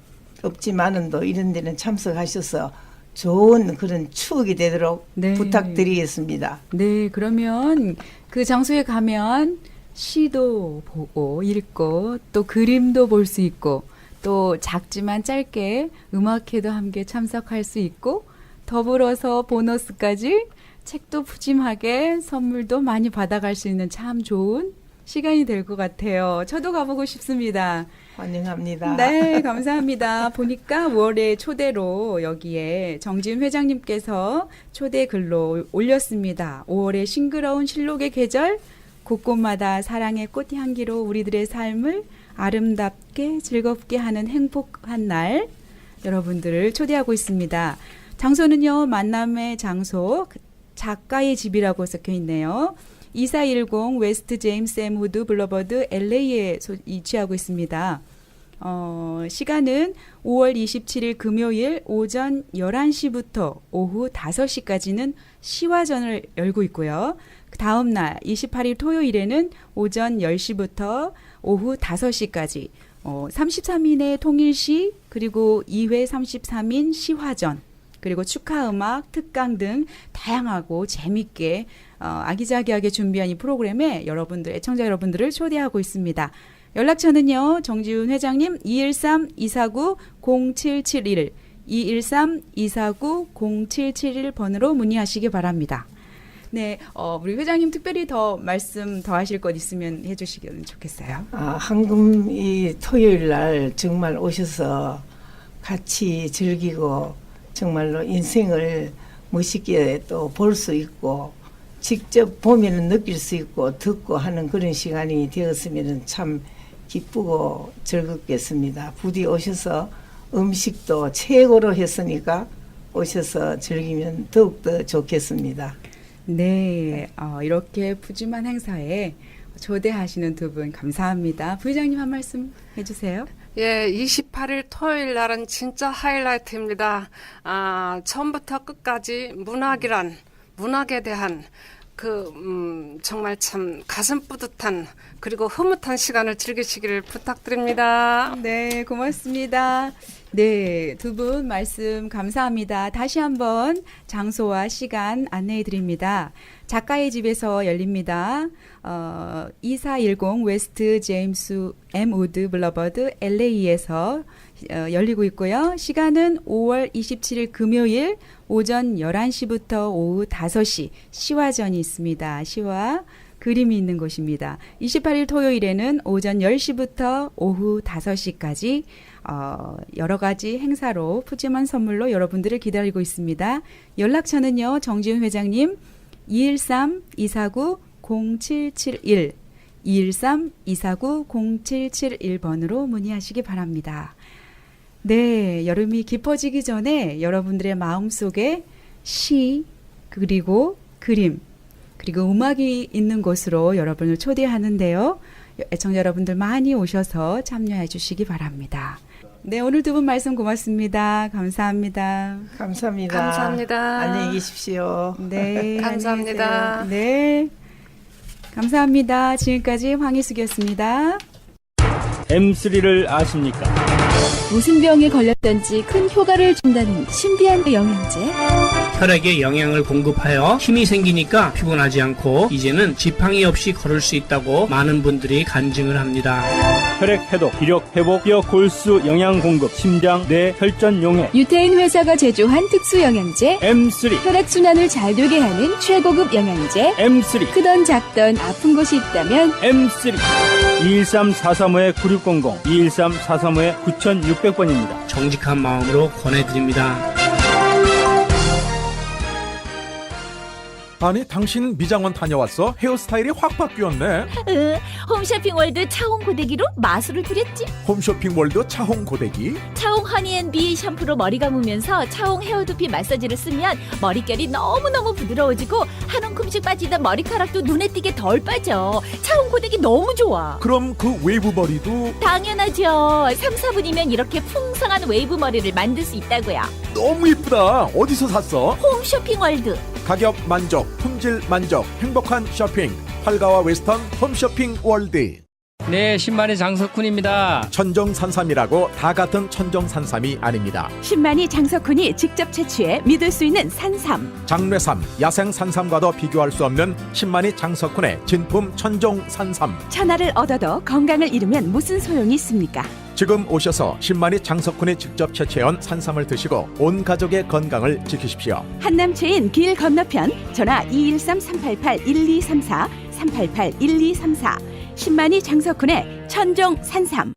S14: 없지만은 또 이런 데는 참석하셔서 좋은 그런 추억이 되도록
S12: 네.
S14: 부탁드리겠습니다.
S12: 네, 그러면 그 장소에 가면 시도 보고 읽고 또 그림도 볼 수 있고 또 작지만 짧게 음악회도 함께 참석할 수 있고 더불어서 보너스까지 책도 푸짐하게 선물도 많이 받아갈 수 있는 참 좋은 시간이 될 것 같아요. 저도 가보고 싶습니다.
S14: 환영합니다.
S12: 네, 감사합니다. 보니까 5월에 초대로 여기에 정지은 회장님께서 초대 글로 올렸습니다. 5월의 싱그러운 실록의 계절 곳곳마다 사랑의 꽃향기로 우리들의 삶을 아름답게 즐겁게 하는 행복한 날 여러분들을 초대하고 있습니다. 장소는요, 만남의 장소 작가의 집이라고 적혀 있네요. 2410 웨스트 제임스 M 후드 블러버드 LA에 위치하고 있습니다. 시간은 5월 27일 금요일 오전 11시부터 오후 5시까지는 시화전을 열고 있고요. 그 다음 날 28일 토요일에는 오전 10시부터 오후 5시까지 33인의 통일시 그리고 2회 33인 시화전 그리고 축하음악, 특강 등 다양하고 재밌게 아기자기하게 준비한 이 프로그램에 여러분들, 애청자 여러분들을 초대하고 있습니다. 연락처는요. 정지훈 회장님 213-249-0771 213-249-0771번으로 문의하시기 바랍니다. 네, 우리 회장님 특별히 더 말씀 더 하실 것 있으면 해주시면 좋겠어요.
S14: 황금 이 토요일 날 정말 오셔서 같이 즐기고 정말로 인생을 멋있게 또 볼 수 있고 직접 보면 느낄 수 있고 듣고 하는 그런 시간이 되었으면 참 기쁘고 즐겁겠습니다. 부디 오셔서 음식도 최고로 했으니까 오셔서 즐기면 더욱더 좋겠습니다.
S12: 네, 이렇게 푸짐한 행사에 초대하시는 두 분 감사합니다. 부회장님 한 말씀 해주세요.
S13: 예, 28일 토요일 날은 진짜 하이라이트입니다. 처음부터 끝까지 문학에 대한 정말 참 가슴 뿌듯한 그리고 흐뭇한 시간을 즐기시기를 부탁드립니다.
S12: 네, 고맙습니다. 네, 두 분 말씀 감사합니다. 다시 한번 장소와 시간 안내해 드립니다. 작가의 집에서 열립니다. 2410 웨스트 제임스 M 우드 블러버드 LA에서 열리고 있고요. 시간은 5월 27일 금요일 오전 11시부터 오후 5시 시화전이 있습니다. 시화 그림이 있는 곳입니다. 28일 토요일에는 오전 10시부터 오후 5시까지 여러 가지 행사로 푸짐한 선물로 여러분들을 기다리고 있습니다. 연락처는요. 정지훈 회장님 213-249-0771 213-249-0771번으로 문의하시기 바랍니다. 네, 여름이 깊어지기 전에 여러분들의 마음속에 시 그리고 그림 그리고 음악이 있는 곳으로 여러분을 초대하는데요. 애청자 여러분들 많이 오셔서 참여해 주시기 바랍니다. 네, 오늘 두 분 말씀 고맙습니다. 감사합니다.
S14: 감사합니다.
S13: 감사합니다.
S14: 안녕히 계십시오.
S12: 네,
S13: 감사합니다.
S12: 네, 감사합니다. 지금까지 황희숙이었습니다.
S3: M3를 아십니까?
S4: 무슨 병에 걸렸던지 큰 효과를 준다는 신비한 영양제.
S5: 혈액에 영양을 공급하여 힘이 생기니까 피곤하지 않고 이제는 지팡이 없이 걸을 수 있다고 많은 분들이 간증을 합니다.
S3: 혈액 해독, 기력 회복, 뼈 골수 영양 공급, 심장, 뇌, 혈전 용해.
S4: 유태인 회사가 제조한 특수 영양제.
S3: M3.
S4: 혈액순환을 잘 되게 하는 최고급 영양제.
S3: M3.
S4: 크던 작던 아픈 곳이 있다면
S3: M3. 213-435-9600, 213-435-9600번입니다.
S5: 정직한 마음으로 권해드립니다.
S6: 아니 당신 미장원 다녀왔어? 헤어스타일이 확 바뀌었네.
S7: 홈쇼핑 월드 차홍 고데기로 마술을 부렸지.
S6: 홈쇼핑 월드 차홍 고데기.
S7: 차홍 허니앤비 샴푸로 머리 감으면서 차홍 헤어두피 마사지를 쓰면 머릿결이 너무너무 부드러워지고 한 움큼씩 빠지던 머리카락도 눈에 띄게 덜 빠져. 차홍 고데기 너무 좋아.
S6: 그럼 그 웨이브 머리도
S7: 당연하죠. 3, 4분이면 이렇게 풍성한 웨이브 머리를 만들 수 있다고요.
S6: 너무 이쁘다. 어디서 샀어?
S7: 홈쇼핑 월드.
S6: 가격 만족, 품질 만족, 행복한 쇼핑. 팔가와 웨스턴 홈쇼핑 월드.
S8: 네, 신만의 장석훈입니다.
S6: 천정산삼이라고 다 같은 천정산삼이 아닙니다.
S7: 신만이 장석훈이 직접 채취해 믿을 수 있는 산삼.
S6: 장례삼, 야생산삼과도 비교할 수 없는 신만이 장석훈의 진품 천정산삼.
S7: 천하를 얻어도 건강을 잃으면 무슨 소용이 있습니까?
S6: 지금 오셔서 신만이 장석훈이 직접 채취해온 산삼을 드시고 온 가족의 건강을 지키십시오.
S7: 한남체인 길 건너편 전화 213-388-1234 388-1234 신만이 장석훈의 천종 산삼.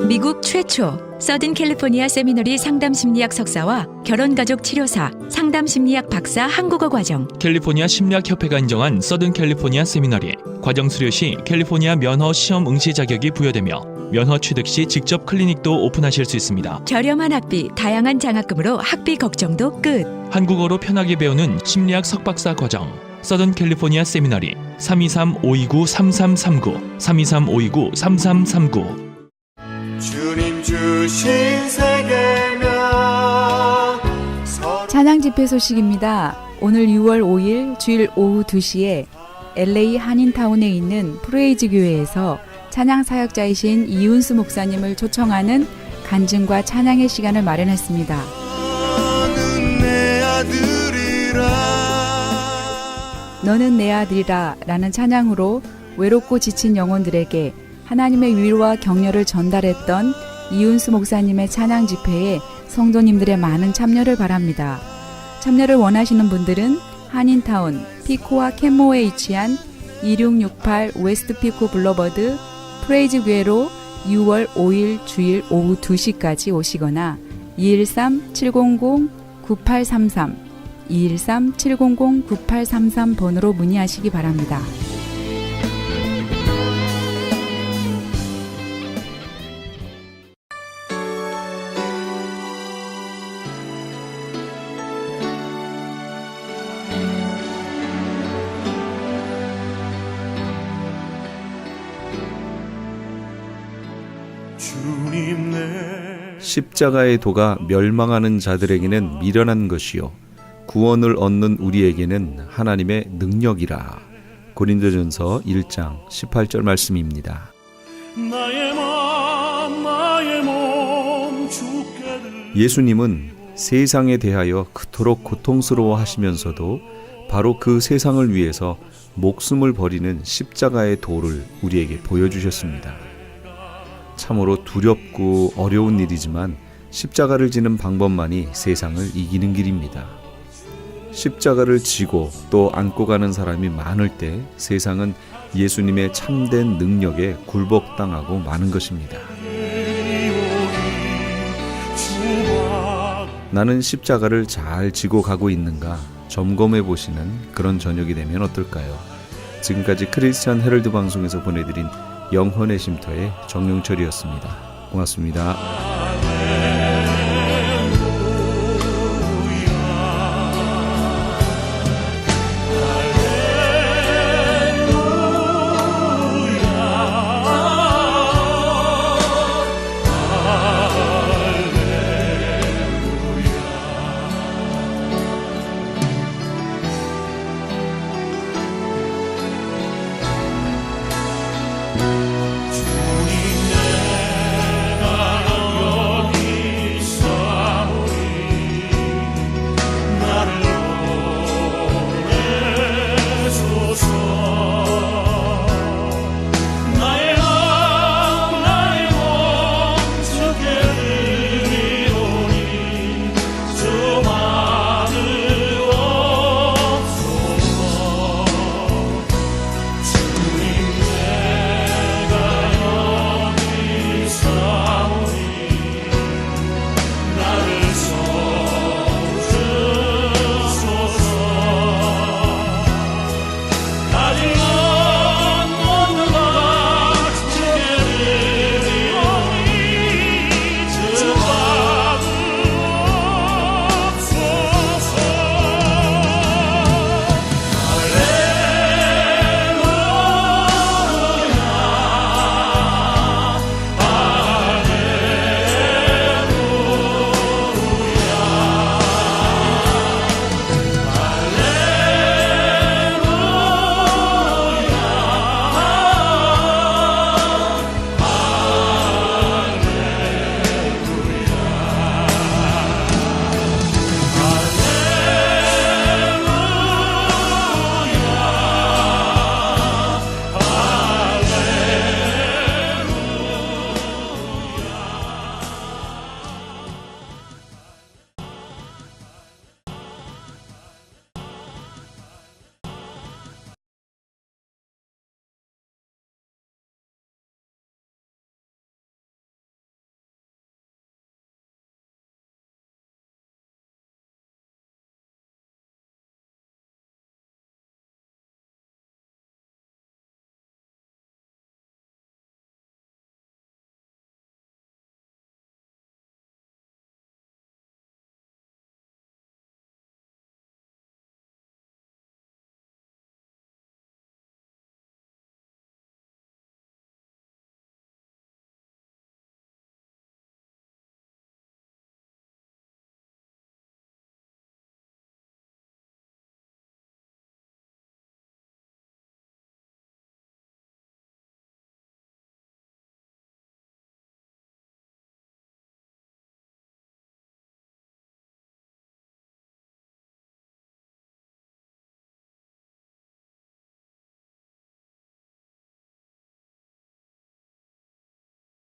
S9: 미국 최초 서든 캘리포니아 세미너리 상담심리학 석사와 결혼가족 치료사, 상담심리학 박사 한국어 과정.
S10: 캘리포니아 심리학협회가 인정한 서든 캘리포니아 세미너리 과정 수료 시 캘리포니아 면허 시험 응시 자격이 부여되며 면허 취득 시 직접 클리닉도 오픈하실 수 있습니다.
S9: 저렴한 학비, 다양한 장학금으로 학비 걱정도 끝.
S10: 한국어로 편하게 배우는 심리학 석박사 과정 서든 캘리포니아 세미너리 323-529-3339 323-529-3339
S11: 주님 주신 세계명
S12: 찬양 집회 소식입니다. 오늘 6월 5일 주일 오후 2시에 LA 한인타운에 있는 프레이즈 교회에서 찬양 사역자이신 이윤수 목사님을 초청하는 간증과 찬양의 시간을 마련했습니다. 너는 내 아들이라 라는 찬양으로 외롭고 지친 영혼들에게 하나님의 위로와 격려를 전달했던 이윤수 목사님의 찬양 집회에 성도님들의 많은 참여를 바랍니다. 참여를 원하시는 분들은 한인타운 피코와 캔모에 위치한 2668 웨스트 피코 블러버드 프레이즈 교회로 6월 5일 주일 오후 2시까지 오시거나 213-700-9833 213-700-9833번으로 문의하시기 바랍니다.
S1: 십자가의 도가 멸망하는 자들에게는 미련한 것이요 구원을 얻는 우리에게는 하나님의 능력이라. 고린도전서 1장 18절 말씀입니다. 예수님은 세상에 대하여 그토록 고통스러워 하시면서도 바로 그 세상을 위해서 목숨을 버리는 십자가의 도를 우리에게 보여주셨습니다. 참으로 두렵고 어려운 일이지만 십자가를 지는 방법만이 세상을 이기는 길입니다. 십자가를 지고 또 안고 가는 사람이 많을 때 세상은 예수님의 참된 능력에 굴복당하고 마는 것입니다. 나는 십자가를 잘 지고 가고 있는가 점검해 보시는 그런 저녁이 되면 어떨까요? 지금까지 크리스천 헤럴드 방송에서 보내드린 영혼의 쉼터의 정용철이었습니다. 고맙습니다.